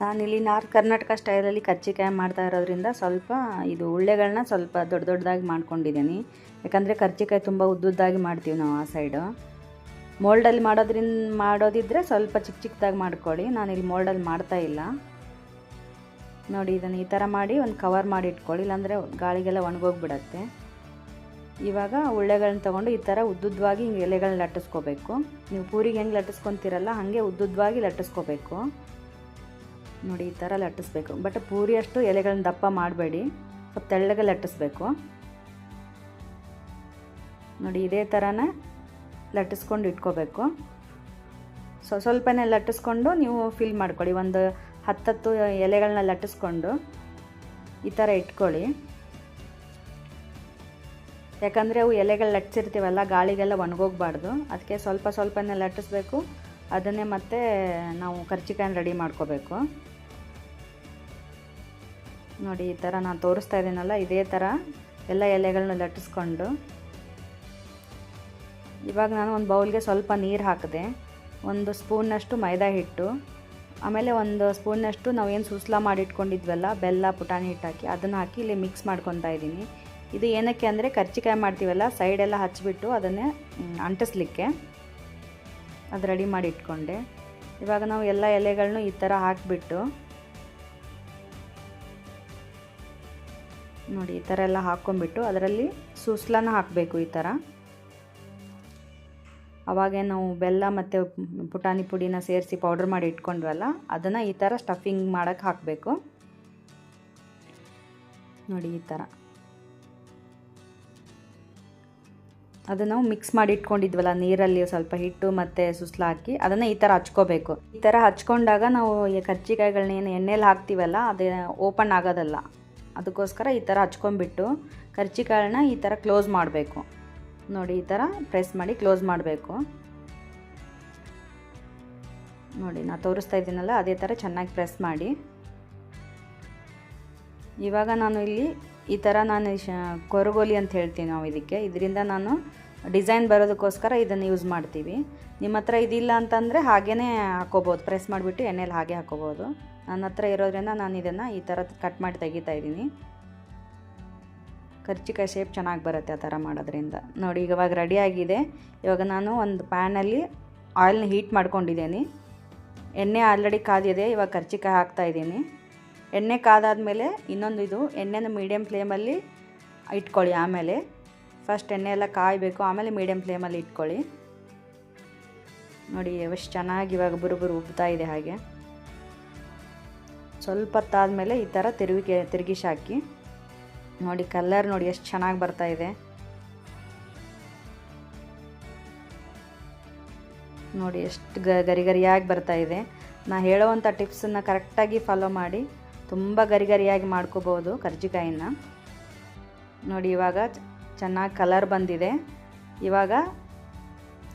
ನಾನಿಲ್ಲಿ ನಾರ್ತ್ ಕರ್ನಾಟಕ ಸ್ಟೈಲಲ್ಲಿ ಕರ್ಜಿಕಾಯಿ ಮಾಡ್ತಾ ಇರೋದ್ರಿಂದ ಸ್ವಲ್ಪ ಇದು ಉಳ್ಳೆಗಳನ್ನ ಸ್ವಲ್ಪ ದೊಡ್ಡದಾಗಿ ಮಾಡ್ಕೊಂಡಿದ್ದೀನಿ. ಯಾಕಂದರೆ ಕರ್ಜಿಕಾಯಿ ತುಂಬ ಉದ್ದುದ್ದಾಗಿ ಮಾಡ್ತೀವಿ ನಾವು ಆ ಸೈಡು. ಮೋಲ್ಡಲ್ಲಿ ಮಾಡೋದಿದ್ದರೆ ಸ್ವಲ್ಪ ಚಿಕ್ಕದಾಗಿ ಮಾಡ್ಕೊಳ್ಳಿ. ನಾನಿಲ್ಲಿ ಮೋಲ್ಡಲ್ಲಿ ಮಾಡ್ತಾಯಿಲ್ಲ. ನೋಡಿ ಇದನ್ನು ಈ ಥರ ಮಾಡಿ ಒಂದು ಕವರ್ ಮಾಡಿ ಇಟ್ಕೊಳ್ಳಿ, ಇಲ್ಲಾಂದರೆ ಗಾಳಿಗೆಲ್ಲ ಒಣಗೋಗ್ಬಿಡತ್ತೆ. ಇವಾಗ ಉಳ್ಳೆಗಳನ್ನ ತೊಗೊಂಡು ಈ ಥರ ಉದ್ದುದ್ದವಾಗಿ ಹಿಂಗೆ ಎಲೆಗಳನ್ನ ಲಟ್ಟಿಸ್ಕೋಬೇಕು. ನೀವು ಪೂರಿಗೆ ಹೆಂಗೆ ಲಟ್ಟಿಸ್ಕೊತೀರಲ್ಲ ಹಾಗೆ ಉದ್ದುದ್ದವಾಗಿ ಲಟ್ಟಿಸ್ಕೋಬೇಕು. ನೋಡಿ ಈ ಥರ ಲಟ್ಟಿಸ್ಬೇಕು. ಬಟ್ ಪೂರಿ ಅಷ್ಟು ಎಲೆಗಳನ್ನ ದಪ್ಪ ಮಾಡಬೇಡಿ, ಸ್ವಲ್ಪ ತೆಳ್ಳಗೆ ಲಟ್ಟಿಸ್ಬೇಕು. ನೋಡಿ ಇದೇ ಥರನೇ ಲಟ್ಟಿಸ್ಕೊಂಡು ಇಟ್ಕೋಬೇಕು. ಸ್ವಲ್ಪನೇ ಲಟ್ಟಿಸ್ಕೊಂಡು ನೀವು ಫಿಲ್ ಮಾಡ್ಕೊಳ್ಳಿ. ಒಂದು 10 ಎಲೆಗಳನ್ನ ಲಟ್ಟಿಸ್ಕೊಂಡು ಈ ಥರ ಇಟ್ಕೊಳ್ಳಿ. ಯಾಕಂದರೆ ಅವು ಎಲೆಗಳು ಲಟ್ಟಿಸಿರ್ತೀವಲ್ಲ, ಗಾಳಿಗೆಲ್ಲ ಒಣಗೋಗ್ಬಾರ್ದು. ಅದಕ್ಕೆ ಸ್ವಲ್ಪನೇ ಲಟ್ಟಿಸ್ಬೇಕು. ಅದನ್ನೇ ಮತ್ತೆ ನಾವು ಕರ್ಜಿಕಾಯಿನ ರೆಡಿ ಮಾಡ್ಕೋಬೇಕು. ನೋಡಿ ಈ ಥರ ನಾನು ತೋರಿಸ್ತಾ ಇದ್ದೀನಲ್ಲ, ಇದೇ ಥರ ಎಲ್ಲ ಎಲೆಗಳನ್ನ ಲಟ್ಟಿಸ್ಕೊಂಡು ಇವಾಗ ನಾನು ಒಂದು ಬೌಲ್ಗೆ ಸ್ವಲ್ಪ ನೀರು ಹಾಕಿದೆ, 1 ಸ್ಪೂನ್ನಷ್ಟು ಮೈದಾ ಹಿಟ್ಟು, ಆಮೇಲೆ 1 ಸ್ಪೂನ್ನಷ್ಟು ನಾವೇನು ಸೂಸ್ಲಾ ಮಾಡಿಟ್ಕೊಂಡಿದ್ವಲ್ಲ ಬೆಲ್ಲ ಪುಟಾಣಿ ಹಿಟ್ಟು ಹಾಕಿ ಅದನ್ನು ಹಾಕಿ ಇಲ್ಲಿ ಮಿಕ್ಸ್ ಮಾಡ್ಕೊತಾ ಇದ್ದೀನಿ. ಇದು ಏನಕ್ಕೆ ಅಂದರೆ ಕರ್ಜಿಕಾಯಿ ಮಾಡ್ತೀವಲ್ಲ ಸೈಡೆಲ್ಲ ಹಚ್ಚಿಬಿಟ್ಟು ಅದನ್ನೇ ಅಂಟಿಸ್ಲಿಕ್ಕೆ ಅದು ರೆಡಿ ಮಾಡಿ ಇಟ್ಕೊಂಡೆ. ಇವಾಗ ನಾವು ಎಲ್ಲ ಎಲೆಗಳನ್ನೂ ಈ ಥರ ಹಾಕಿಬಿಟ್ಟು ನೋಡಿ ಈ ಥರ ಎಲ್ಲ ಹಾಕ್ಕೊಂಬಿಟ್ಟು ಅದರಲ್ಲಿ ಸೂಸ್ಲಾನ ಹಾಕಬೇಕು. ಈ ಥರ ಅವಾಗೇ ನಾವು ಬೆಲ್ಲ ಮತ್ತು ಪುಟಾಣಿ ಪುಡಿನ ಸೇರಿಸಿ ಪೌಡ್ರ್ ಮಾಡಿ ಇಟ್ಕೊಂಡ್ವಲ್ಲ ಅದನ್ನು ಈ ಥರ ಸ್ಟಫಿಂಗ್ ಮಾಡೋಕ್ಕೆ ಹಾಕಬೇಕು. ನೋಡಿ ಈ ಥರ ಅದು ನಾವು ಮಿಕ್ಸ್ ಮಾಡಿ ಇಟ್ಕೊಂಡಿದ್ವಲ್ಲ ನೀರಲ್ಲಿ ಸ್ವಲ್ಪ ಹಿಟ್ಟು ಮತ್ತು ಸುಸ್ಲ ಹಾಕಿ ಅದನ್ನು ಈ ಥರ ಹಚ್ಕೋಬೇಕು. ಈ ಥರ ಹಚ್ಕೊಂಡಾಗ ನಾವು ಈ ಕರ್ಜಿಕಾಯಿಗಳನ್ನ ಏನು ಎಣ್ಣೆಲಿ ಹಾಕ್ತೀವಲ್ಲ ಅದು ಓಪನ್ ಆಗೋದಲ್ಲ. ಅದಕ್ಕೋಸ್ಕರ ಈ ಥರ ಹಚ್ಕೊಂಡ್ಬಿಟ್ಟು ಕರ್ಜಿಕಾಳನ್ನ ಈ ಥರ ಕ್ಲೋಸ್ ಮಾಡಬೇಕು. ನೋಡಿ ಈ ಥರ ಪ್ರೆಸ್ ಮಾಡಿ ಕ್ಲೋಸ್ ಮಾಡಬೇಕು. ನೋಡಿ ನಾನು ತೋರಿಸ್ತಾ ಇದ್ದೀನಲ್ಲ ಅದೇ ಥರ ಚೆನ್ನಾಗಿ ಪ್ರೆಸ್ ಮಾಡಿ. ಇವಾಗ ನಾನು ಇಲ್ಲಿ ಈ ಥರ ನಾನು ಕೊರಗೋಲಿ ಅಂತ ಹೇಳ್ತೀವಿ ನಾವು ಇದಕ್ಕೆ. ಇದರಿಂದ ನಾನು ಡಿಸೈನ್ ಬರೋದಕ್ಕೋಸ್ಕರ ಇದನ್ನು ಯೂಸ್ ಮಾಡ್ತೀವಿ. ನಿಮ್ಮ ಹತ್ರ ಇದಿಲ್ಲ ಅಂತಂದರೆ ಹಾಗೇ ಹಾಕೋಬೋದು, ಪ್ರೆಸ್ ಮಾಡಿಬಿಟ್ಟು ಎಣ್ಣೆಲಿ ಹಾಗೆ ಹಾಕೋಬೋದು. ನನ್ನ ಹತ್ರ ಇರೋದ್ರಿಂದ ನಾನು ಇದನ್ನು ಈ ಥರ ಕಟ್ ಮಾಡಿ ತೆಗಿತಾ ಇದ್ದೀನಿ. ಕರ್ಜಿಕಾಯಿ ಶೇಪ್ ಚೆನ್ನಾಗಿ ಬರುತ್ತೆ ಆ ಥರ ಮಾಡೋದ್ರಿಂದ. ನೋಡಿ ಇವಾಗ ರೆಡಿಯಾಗಿದೆ. ಇವಾಗ ನಾನು ಒಂದು ಪ್ಯಾನಲ್ಲಿ ಆಯಿಲ್ನ ಹೀಟ್ ಮಾಡ್ಕೊಂಡಿದ್ದೀನಿ. ಎಣ್ಣೆ ಆಲ್ರೆಡಿ ಕಾದಿದೆ. ಇವಾಗ ಕರ್ಜಿಕಾಯಿ ಹಾಕ್ತಾಯಿದ್ದೀನಿ. ಎಣ್ಣೆ ಕಾದಾದಮೇಲೆ ಇನ್ನೊಂದು ಇದು ಎಣ್ಣೆನ ಮೀಡಿಯಮ್ ಫ್ಲೇಮಲ್ಲಿ ಇಟ್ಕೊಳ್ಳಿ. ಆಮೇಲೆ ಫಸ್ಟ್ ಎಣ್ಣೆ ಎಲ್ಲ ಕಾಯಬೇಕು, ಆಮೇಲೆ ಮೀಡಿಯಮ್ ಫ್ಲೇಮಲ್ಲಿ ಇಟ್ಕೊಳ್ಳಿ. ನೋಡಿ ಎಷ್ಟು ಚೆನ್ನಾಗಿ ಇವಾಗ ಬುರುಬುರು ಉಬ್ತಾ ಇದೆ. ಹಾಗೆ ಸ್ವಲ್ಪ ಹೊತ್ತಾದಮೇಲೆ ಈ ಥರ ತಿರುಗಿಸಿ ಹಾಕಿ. ನೋಡಿ ಕಲರ್ ನೋಡಿ ಎಷ್ಟು ಚೆನ್ನಾಗಿ ಬರ್ತಾ ಇದೆ. ನೋಡಿ ಎಷ್ಟು ಗರಿಗರಿಯಾಗಿ ಬರ್ತಾ ಇದೆ. ನಾನು ಹೇಳೋವಂಥ ಟಿಪ್ಸನ್ನು ಕರೆಕ್ಟಾಗಿ ಫಾಲೋ ಮಾಡಿ ತುಂಬ ಗರಿಗರಿಯಾಗಿ ಮಾಡ್ಕೋಬೋದು ಕರ್ಜಿಕಾಯಿನ. ನೋಡಿ ಇವಾಗ ಚೆನ್ನಾಗಿ ಕಲರ್ ಬಂದಿದೆ. ಇವಾಗ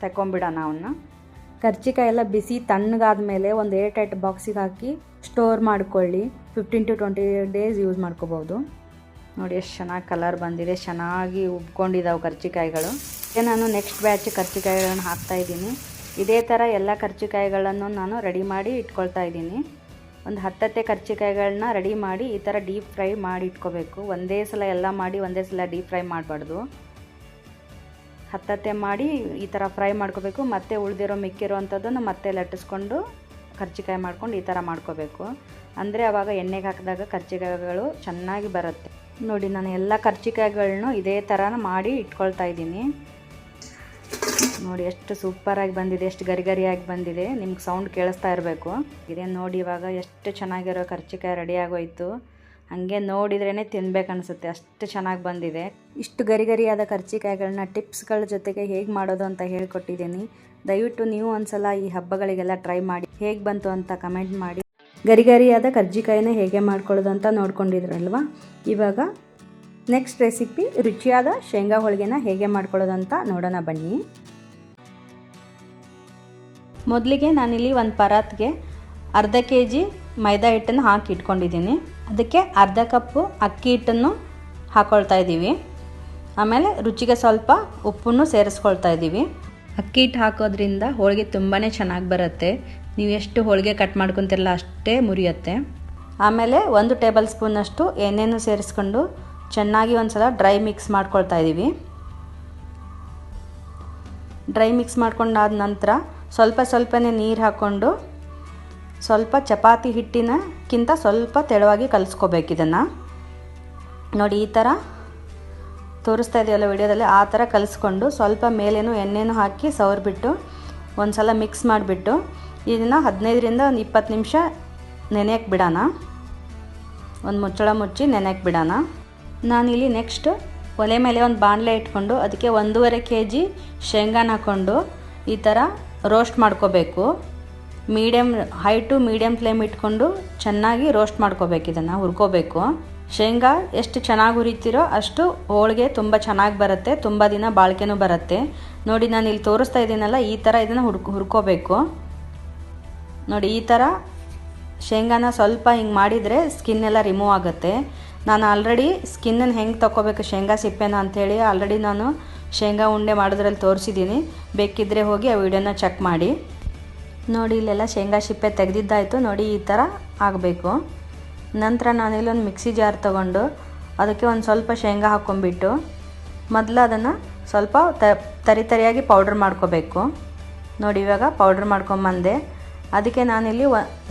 ತಗೊಂಬಿಡೋಣ ಅವನ್ನ. ಕರ್ಜಿಕಾಯಿ ಎಲ್ಲ ಬಿಸಿ ತಣ್ಣಗಾದ್ಮೇಲೆ ಒಂದು ಏರ್ ಟೈಟ್ ಬಾಕ್ಸಿಗೆ ಹಾಕಿ ಸ್ಟೋರ್ ಮಾಡ್ಕೊಳ್ಳಿ. 15 to 20 days ಯೂಸ್ ಮಾಡ್ಕೋಬೋದು. ನೋಡಿ ಎಷ್ಟು ಚೆನ್ನಾಗಿ ಕಲರ್ ಬಂದಿದೆ, ಚೆನ್ನಾಗಿ ಉಬ್ಕೊಂಡಿದ್ದಾವೆ ಕರ್ಜಿಕಾಯಿಗಳು. ನಾನು ನೆಕ್ಸ್ಟ್ ಬ್ಯಾಚ್ ಕರ್ಜಿಕಾಯಿಗಳನ್ನು ಹಾಕ್ತಾಯಿದ್ದೀನಿ. ಇದೇ ಥರ ಎಲ್ಲ ಕರ್ಜಿಕಾಯಿಗಳನ್ನು ನಾನು ರೆಡಿ ಮಾಡಿ ಇಟ್ಕೊಳ್ತಾ ಇದ್ದೀನಿ. ಒಂದು 10 ಕರ್ಜಿಕಾಯಿಗಳನ್ನ ರೆಡಿ ಮಾಡಿ ಈ ಥರ ಡೀಪ್ ಫ್ರೈ ಮಾಡಿ ಇಟ್ಕೋಬೇಕು. ಒಂದೇ ಸಲ ಎಲ್ಲ ಮಾಡಿ ಒಂದೇ ಸಲ ಡೀಪ್ ಫ್ರೈ ಮಾಡಬಾರ್ದು. 10 ಮಾಡಿ ಈ ಥರ ಫ್ರೈ ಮಾಡ್ಕೋಬೇಕು. ಮತ್ತೆ ಉಳಿದಿರೋ ಮಿಕ್ಕಿರೋ ಅಂಥದ್ದನ್ನು ಮತ್ತೆ ಲಟ್ಟಿಸ್ಕೊಂಡು ಕರ್ಜಿಕಾಯಿ ಮಾಡ್ಕೊಂಡು ಈ ಥರ ಮಾಡ್ಕೋಬೇಕು. ಅಂದರೆ ಆವಾಗ ಎಣ್ಣೆಗೆ ಹಾಕಿದಾಗ ಕರ್ಜಿಕಾಯಿಗಳು ಚೆನ್ನಾಗಿ ಬರುತ್ತೆ. ನೋಡಿ ನಾನು ಎಲ್ಲ ಕರ್ಜಿಕಾಯಿಗಳನ್ನೂ ಇದೇ ಥರ ಮಾಡಿ ಇಟ್ಕೊಳ್ತಾ ಇದ್ದೀನಿ. ನೋಡಿ ಎಷ್ಟು ಸೂಪರಾಗಿ ಬಂದಿದೆ, ಎಷ್ಟು ಗರಿಗರಿಯಾಗಿ ಬಂದಿದೆ. ನಿಮ್ಗೆ ಸೌಂಡ್ ಕೇಳಿಸ್ತಾ ಇರಬೇಕು. ಇದೇ ನೋಡಿ ಇವಾಗ ಎಷ್ಟು ಚೆನ್ನಾಗಿರೋ ಕರ್ಜಿಕಾಯಿ ರೆಡಿ ಆಗೋಯ್ತು. ಹಾಗೆ ನೋಡಿದ್ರೇ ತಿನ್ಬೇಕು ಅನಿಸುತ್ತೆ, ಅಷ್ಟು ಚೆನ್ನಾಗಿ ಬಂದಿದೆ. ಇಷ್ಟು ಗರಿಗರಿಯಾದ ಕರ್ಜಿಕಾಯಿಗಳನ್ನ ಟಿಪ್ಸ್ಗಳ ಜೊತೆಗೆ ಹೇಗೆ ಮಾಡೋದು ಅಂತ ಹೇಳ್ಕೊಟ್ಟಿದ್ದೀನಿ. ದಯವಿಟ್ಟು ನೀವು ಒಂದ್ಸಲ ಈ ಹಬ್ಬಗಳಿಗೆಲ್ಲ ಟ್ರೈ ಮಾಡಿ ಹೇಗೆ ಬಂತು ಅಂತ ಕಮೆಂಟ್ ಮಾಡಿ. ಗರಿಗರಿಯಾದ ಕರ್ಜಿಕಾಯಿನ ಹೇಗೆ ಮಾಡ್ಕೊಳ್ಳೋದು ಅಂತ ನೋಡ್ಕೊಂಡಿದ್ರಲ್ವ. ಇವಾಗ ನೆಕ್ಸ್ಟ್ ರೆಸಿಪಿ ರುಚಿಯಾದ ಶೇಂಗಾ ಹೋಳಿಗೆನ ಹೇಗೆ ಮಾಡ್ಕೊಳ್ಳೋದು ಅಂತ ನೋಡೋಣ ಬನ್ನಿ. ಮೊದಲಿಗೆ ನಾನಿಲ್ಲಿ ಒಂದು ಪರಾತ್ಗೆ ಅರ್ಧ kg ಮೈದಾ ಹಿಟ್ಟನ್ನು ಹಾಕಿ ಇಟ್ಕೊಂಡಿದ್ದೀನಿ. ಅದಕ್ಕೆ ಅರ್ಧ ಕಪ್ಪು ಅಕ್ಕಿ ಹಿಟ್ಟನ್ನು ಹಾಕ್ಕೊಳ್ತಾ ಇದ್ದೀವಿ. ಆಮೇಲೆ ರುಚಿಗೆ ಸ್ವಲ್ಪ ಉಪ್ಪನ್ನು ಸೇರಿಸ್ಕೊಳ್ತಾ ಇದ್ದೀವಿ. ಅಕ್ಕಿ ಹಿಟ್ಟು ಹಾಕೋದ್ರಿಂದ ಹೋಳಿಗೆ ತುಂಬಾ ಚೆನ್ನಾಗಿ ಬರುತ್ತೆ. ನೀವು ಎಷ್ಟು ಹೋಳಿಗೆ ಕಟ್ ಮಾಡ್ಕೊತಿರಲ್ಲ ಅಷ್ಟೇ ಮುರಿಯುತ್ತೆ. ಆಮೇಲೆ 1 ಟೇಬಲ್ ಸ್ಪೂನಷ್ಟು ಎಣ್ಣೆಯನ್ನು ಸೇರಿಸ್ಕೊಂಡು ಚೆನ್ನಾಗಿ ಒಂದು ಸಲ ಡ್ರೈ ಮಿಕ್ಸ್ ಮಾಡ್ಕೊಳ್ತಾ ಇದ್ದೀವಿ. ಡ್ರೈ ಮಿಕ್ಸ್ ಮಾಡ್ಕೊಂಡಾದ ನಂತರ ಸ್ವಲ್ಪನೇ ನೀರು ಹಾಕ್ಕೊಂಡು ಸ್ವಲ್ಪ ಚಪಾತಿ ಹಿಟ್ಟಿನಕ್ಕಿಂತ ಸ್ವಲ್ಪ ತೆಳುವಾಗಿ ಕಲಿಸ್ಕೋಬೇಕು. ಇದನ್ನು ನೋಡಿ ಈ ಥರ ತೋರಿಸ್ತಾ ಇದೆಯಲ್ಲ ವಿಡಿಯೋದಲ್ಲಿ, ಆ ಥರ ಕಲಿಸ್ಕೊಂಡು ಸ್ವಲ್ಪ ಮೇಲೇನು ಎಣ್ಣೆನೂ ಹಾಕಿ ಸವರ್ಬಿಟ್ಟು ಒಂದು ಸಲ ಮಿಕ್ಸ್ ಮಾಡಿಬಿಟ್ಟು ಇದನ್ನು 15ರಿಂದ ಒಂದು 20 ನಿಮಿಷ ನೆನೆಯಕ್ಕೆ ಬಿಡೋಣ. ಒಂದು ಮುಚ್ಚಳ ಮುಚ್ಚಿ ನೆನೆಯಕ್ಕೆ ಬಿಡೋಣ. ನಾನಿಲ್ಲಿ ನೆಕ್ಸ್ಟ್ ಒಲೆ ಮೇಲೆ ಒಂದು ಬಾಣಲೆ ಇಟ್ಕೊಂಡು ಅದಕ್ಕೆ 1.5 kg ಶೇಂಗಾನ ಹಾಕ್ಕೊಂಡು ಈ ಥರ ರೋಸ್ಟ್ ಮಾಡ್ಕೋಬೇಕು. ಹೈ ಟು ಮೀಡಿಯಮ್ ಫ್ಲೇಮ್ ಇಟ್ಕೊಂಡು ಚೆನ್ನಾಗಿ ರೋಸ್ಟ್ ಮಾಡ್ಕೋಬೇಕು. ಇದನ್ನು ಹುರ್ಕೋಬೇಕು. ಶೇಂಗಾ ಎಷ್ಟು ಚೆನ್ನಾಗಿ ಹುರಿತೀರೋ ಅಷ್ಟು ಹೋಳಿಗೆ ತುಂಬ ಚೆನ್ನಾಗಿ ಬರುತ್ತೆ, ತುಂಬ ದಿನ ಬಾಳಿಕೆನೂ ಬರುತ್ತೆ. ನೋಡಿ ನಾನು ಇಲ್ಲಿ ತೋರಿಸ್ತಾ ಇದ್ದೀನಲ್ಲ, ಈ ಥರ ಇದನ್ನು ಹುರ್ಕೋಬೇಕು. ನೋಡಿ ಈ ಥರ ಶೇಂಗಾನ ಸ್ವಲ್ಪ ಹಿಂಗೆ ಮಾಡಿದರೆ ಸ್ಕಿನ್ನೆಲ್ಲ ರಿಮೂವ್ ಆಗುತ್ತೆ. ನಾನು ಆಲ್ರೆಡಿ ಸ್ಕಿನ್ನನ್ನು ಹೆಂಗೆ ತೊಗೋಬೇಕು ಶೇಂಗಾ ಸಿಪ್ಪೆನ ಅಂಥೇಳಿ ಆಲ್ರೆಡಿ ನಾನು ಶೇಂಗಾ ಉಂಡೆ ಮಾಡೋದ್ರಲ್ಲಿ ತೋರಿಸಿದ್ದೀನಿ. ಬೇಕಿದ್ದರೆ ಹೋಗಿ ಆ ವಿಡಿಯೋನ ಚೆಕ್ ಮಾಡಿ. ನೋಡಿ ಇಲ್ಲೆಲ್ಲ ಶೇಂಗಾ ಸಿಪ್ಪೆ ತೆಗೆದಿದ್ದಾಯಿತು. ನೋಡಿ ಈ ಥರ ಆಗಬೇಕು. ನಂತರ ನಾನಿಲ್ಲಿ ಒಂದು ಮಿಕ್ಸಿ ಜಾರ್ ತೊಗೊಂಡು ಅದಕ್ಕೆ ಒಂದು ಸ್ವಲ್ಪ ಶೇಂಗಾ ಹಾಕ್ಕೊಂಬಿಟ್ಟು ಮೊದಲು ಅದನ್ನು ಸ್ವಲ್ಪ ತರಿಯಾಗಿ ಪೌಡ್ರ್ ಮಾಡ್ಕೋಬೇಕು. ನೋಡಿ ಇವಾಗ ಪೌಡ್ರ್ ಮಾಡ್ಕೊಂಬಂದೆ. ಅದಕ್ಕೆ ನಾನಿಲ್ಲಿ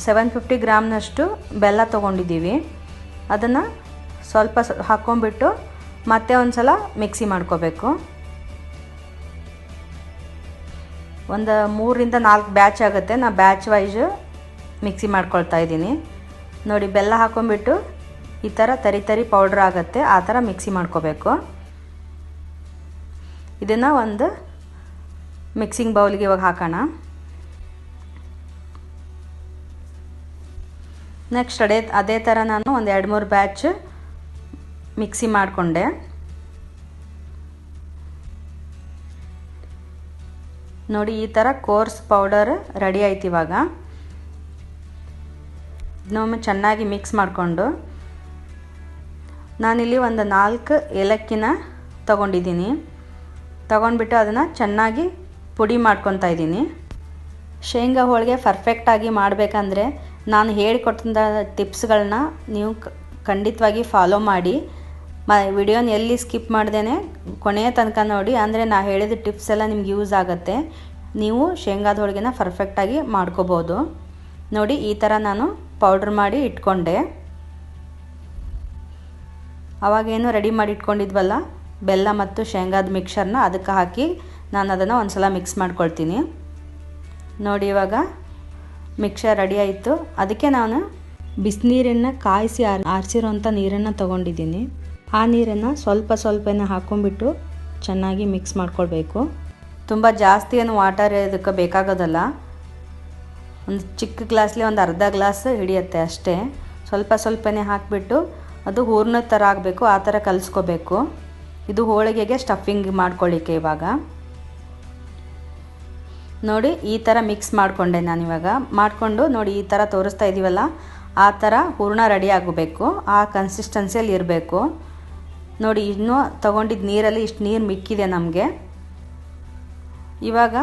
750 ಗ್ರಾಮ್ನಷ್ಟು ಬೆಲ್ಲ ತೊಗೊಂಡಿದ್ದೀವಿ. ಅದನ್ನು ಸ್ವಲ್ಪ ಹಾಕ್ಕೊಂಬಿಟ್ಟು ಮತ್ತೆ ಒಂದು ಸಲ ಮಿಕ್ಸಿ ಮಾಡ್ಕೋಬೇಕು. ಒಂದು 3ರಿಂದ 4 ಬ್ಯಾಚ್ ಆಗುತ್ತೆ. ನಾನು ಬ್ಯಾಚ್ ವೈಸ್ ಮಿಕ್ಸಿ ಮಾಡ್ಕೊಳ್ತಾ ಇದ್ದೀನಿ. ನೋಡಿ ಬೆಲ್ಲ ಹಾಕ್ಕೊಂಬಿಟ್ಟು ಈ ಥರ ತರಿ ಪೌಡ್ರ್ ಆಗುತ್ತೆ, ಆ ಥರ ಮಿಕ್ಸಿ ಮಾಡ್ಕೋಬೇಕು. ಇದನ್ನು ಒಂದು ಮಿಕ್ಸಿಂಗ್ ಬೌಲ್ಗೆ ಇವಾಗ ಹಾಕೋಣ. ನೆಕ್ಸ್ಟ್ ಅದೇ ಥರ ನಾನು ಒಂದು 2-3 ಬ್ಯಾಚ್ ಮಿಕ್ಸಿ ಮಾಡಿಕೊಂಡೆ. ನೋಡಿ ಈ ಥರ ಕೋರ್ಸ್ ಪೌಡರ್ ರೆಡಿ ಆಯ್ತು. ಇವಾಗ ಇನ್ನೊಮ್ಮೆ ಚೆನ್ನಾಗಿ ಮಿಕ್ಸ್ ಮಾಡಿಕೊಂಡು ನಾನಿಲ್ಲಿ ಒಂದು 4 ಏಲಕ್ಕಿನ ತೊಗೊಂಡಿದ್ದೀನಿ. ತೊಗೊಂಡ್ಬಿಟ್ಟು ಅದನ್ನು ಚೆನ್ನಾಗಿ ಪುಡಿ ಮಾಡ್ಕೊತಾ ಇದ್ದೀನಿ. ಶೇಂಗಾ ಹೋಳಿಗೆ ಪರ್ಫೆಕ್ಟಾಗಿ ಮಾಡಬೇಕಂದ್ರೆ ನಾನು ಹೇಳಿಕೊಟ್ಟಂಥ ಟಿಪ್ಸ್ಗಳನ್ನ ನೀವು ಖಂಡಿತವಾಗಿ ಫಾಲೋ ಮಾಡಿ. ವಿಡಿಯೋನ ಎಲ್ಲಿ ಸ್ಕಿಪ್ ಮಾಡ್ದೇ ಕೊನೆಯ ತನಕ ನೋಡಿ, ಅಂದರೆ ನಾ ಹೇಳಿದ ಟಿಪ್ಸ್ ಎಲ್ಲ ನಿಮ್ಗೆ ಯೂಸ್ ಆಗುತ್ತೆ. ನೀವು ಶೇಂಗಾದ ಹೋಳಿಗೆನ ಪರ್ಫೆಕ್ಟಾಗಿ ಮಾಡ್ಕೋಬೋದು. ನೋಡಿ ಈ ಥರ ನಾನು ಪೌಡ್ರ್ ಮಾಡಿ ಇಟ್ಕೊಂಡೆ. ಅವಾಗೇನು ರೆಡಿ ಮಾಡಿ ಇಟ್ಕೊಂಡಿದ್ವಲ್ಲ ಬೆಲ್ಲ ಮತ್ತು ಶೇಂಗಾದ ಮಿಕ್ಸರ್ನ ಅದಕ್ಕೆ ಹಾಕಿ ನಾನು ಅದನ್ನು ಒಂದು ಸಲ ಮಿಕ್ಸ್ ಮಾಡ್ಕೊಳ್ತೀನಿ. ನೋಡಿ ಇವಾಗ ಮಿಕ್ಸರ್ ರೆಡಿ ಆಯಿತು. ಅದಕ್ಕೆ ನಾನು ಬಿಸಿನೀರನ್ನು ಕಾಯಿಸಿ ಆರಿಸಿರೋಂಥ ನೀರನ್ನು ತೊಗೊಂಡಿದ್ದೀನಿ. ಆ ನೀರನ್ನು ಸ್ವಲ್ಪನೇ ಹಾಕ್ಕೊಂಡ್ಬಿಟ್ಟು ಚೆನ್ನಾಗಿ ಮಿಕ್ಸ್ ಮಾಡ್ಕೊಳ್ಬೇಕು. ತುಂಬ ಜಾಸ್ತಿ ಏನು ವಾಟರ್ ಇದಕ್ಕೆ ಬೇಕಾಗೋದಲ್ಲ. ಒಂದು ಚಿಕ್ಕ ಗ್ಲಾಸ್ಲಿ ಒಂದು ಅರ್ಧ ಗ್ಲಾಸ್ ಹಿಡಿಯುತ್ತೆ ಅಷ್ಟೇ. ಸ್ವಲ್ಪನೇ ಹಾಕಿಬಿಟ್ಟು ಅದು ಹೂರ್ಣ ಥರ ಆಗಬೇಕು, ಆ ಥರ ಕಲಿಸ್ಕೋಬೇಕು. ಇದು ಹೋಳಿಗೆಗೆ ಸ್ಟಫಿಂಗ್ ಮಾಡ್ಕೊಳ್ಳಿಕ್ಕೆ. ಇವಾಗ ನೋಡಿ ಈ ಥರ ಮಿಕ್ಸ್ ಮಾಡಿಕೊಂಡೆ ನಾನಿವಾಗ. ಮಾಡಿಕೊಂಡು ನೋಡಿ ಈ ಥರ ತೋರಿಸ್ತಾ ಇದ್ದೀವಲ್ಲ, ಆ ಥರ ಹೂರ್ಣ ರೆಡಿ ಆಗಬೇಕು. ಆ ಕನ್ಸಿಸ್ಟೆನ್ಸಿಯಲ್ಲಿ ಇರಬೇಕು. ನೋಡಿ ಇನ್ನೂ ತೊಗೊಂಡಿದ್ದ ನೀರಲ್ಲಿ ಇಷ್ಟು ನೀರು ಮಿಕ್ಕಿದೆ ನಮಗೆ. ಇವಾಗ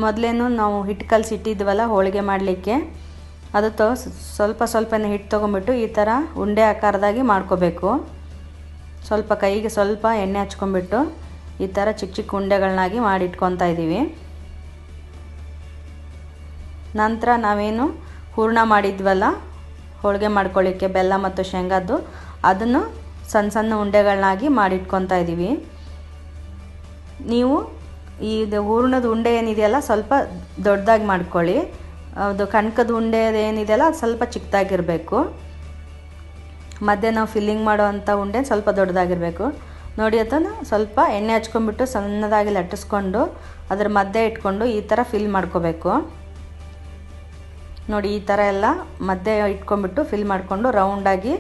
ಮೊದಲೇನು ನಾವು ಹಿಟ್ಟು ಕಲಸಿಟ್ಟಿದ್ವಲ್ಲ ಹೋಳಿಗೆ ಮಾಡಲಿಕ್ಕೆ, ಅದು ಸ್ವಲ್ಪನೇ ಹಿಟ್ಟು ತೊಗೊಂಬಿಟ್ಟು ಈ ಥರ ಉಂಡೆ ಆಕಾರದಾಗಿ ಮಾಡ್ಕೋಬೇಕು. ಸ್ವಲ್ಪ ಕೈಗೆ ಸ್ವಲ್ಪ ಎಣ್ಣೆ ಹಚ್ಕೊಂಡ್ಬಿಟ್ಟು ಈ ಥರ ಚಿಕ್ಕ ಉಂಡೆಗಳನ್ನಾಗಿ ಮಾಡಿಟ್ಕೊತಾ ಇದ್ದೀವಿ. ನಂತರ ನಾವೇನು ಹೂರ್ಣ ಮಾಡಿದ್ವಲ್ಲ ಹೋಳಿಗೆ ಮಾಡ್ಕೊಳ್ಳಿಕ್ಕೆ ಬೆಲ್ಲ ಮತ್ತು ಶೇಂಗಾದ್ದು, ಅದನ್ನು ಸಣ್ಣ ಉಂಡೆಗಳನ್ನಾಗಿ ಮಾಡಿಟ್ಕೊತಾ ಇದ್ದೀವಿ. ನೀವು ಇದು ಹೂರ್ಣದ ಉಂಡೆ ಏನಿದೆಯಲ್ಲ ಸ್ವಲ್ಪ ದೊಡ್ಡದಾಗಿ ಮಾಡ್ಕೊಳ್ಳಿ. ಅದು ಕಣ್ಕದ ಉಂಡೆ ಏನಿದೆಯಲ್ಲ ಅದು ಸ್ವಲ್ಪ ಚಿಕ್ಕದಾಗಿರಬೇಕು. ಮಧ್ಯೆ ನಾವು ಫಿಲ್ಲಿಂಗ್ ಮಾಡೋವಂಥ ಉಂಡೆ ಸ್ವಲ್ಪ ದೊಡ್ಡದಾಗಿರಬೇಕು. ನೋಡಿ ಅದನ್ನು ಸ್ವಲ್ಪ ಎಣ್ಣೆ ಹಚ್ಕೊಂಡ್ಬಿಟ್ಟು ಸಣ್ಣದಾಗಿ ಲಟ್ಟಿಸ್ಕೊಂಡು ಅದ್ರ ಮಧ್ಯೆ ಇಟ್ಕೊಂಡು ಈ ಥರ ಫಿಲ್ ಮಾಡ್ಕೋಬೇಕು. ನೋಡಿ ಈ ಥರ ಎಲ್ಲ ಮಧ್ಯೆ ಇಟ್ಕೊಂಡ್ಬಿಟ್ಟು ಫಿಲ್ ಮಾಡಿಕೊಂಡು ರೌಂಡಾಗಿ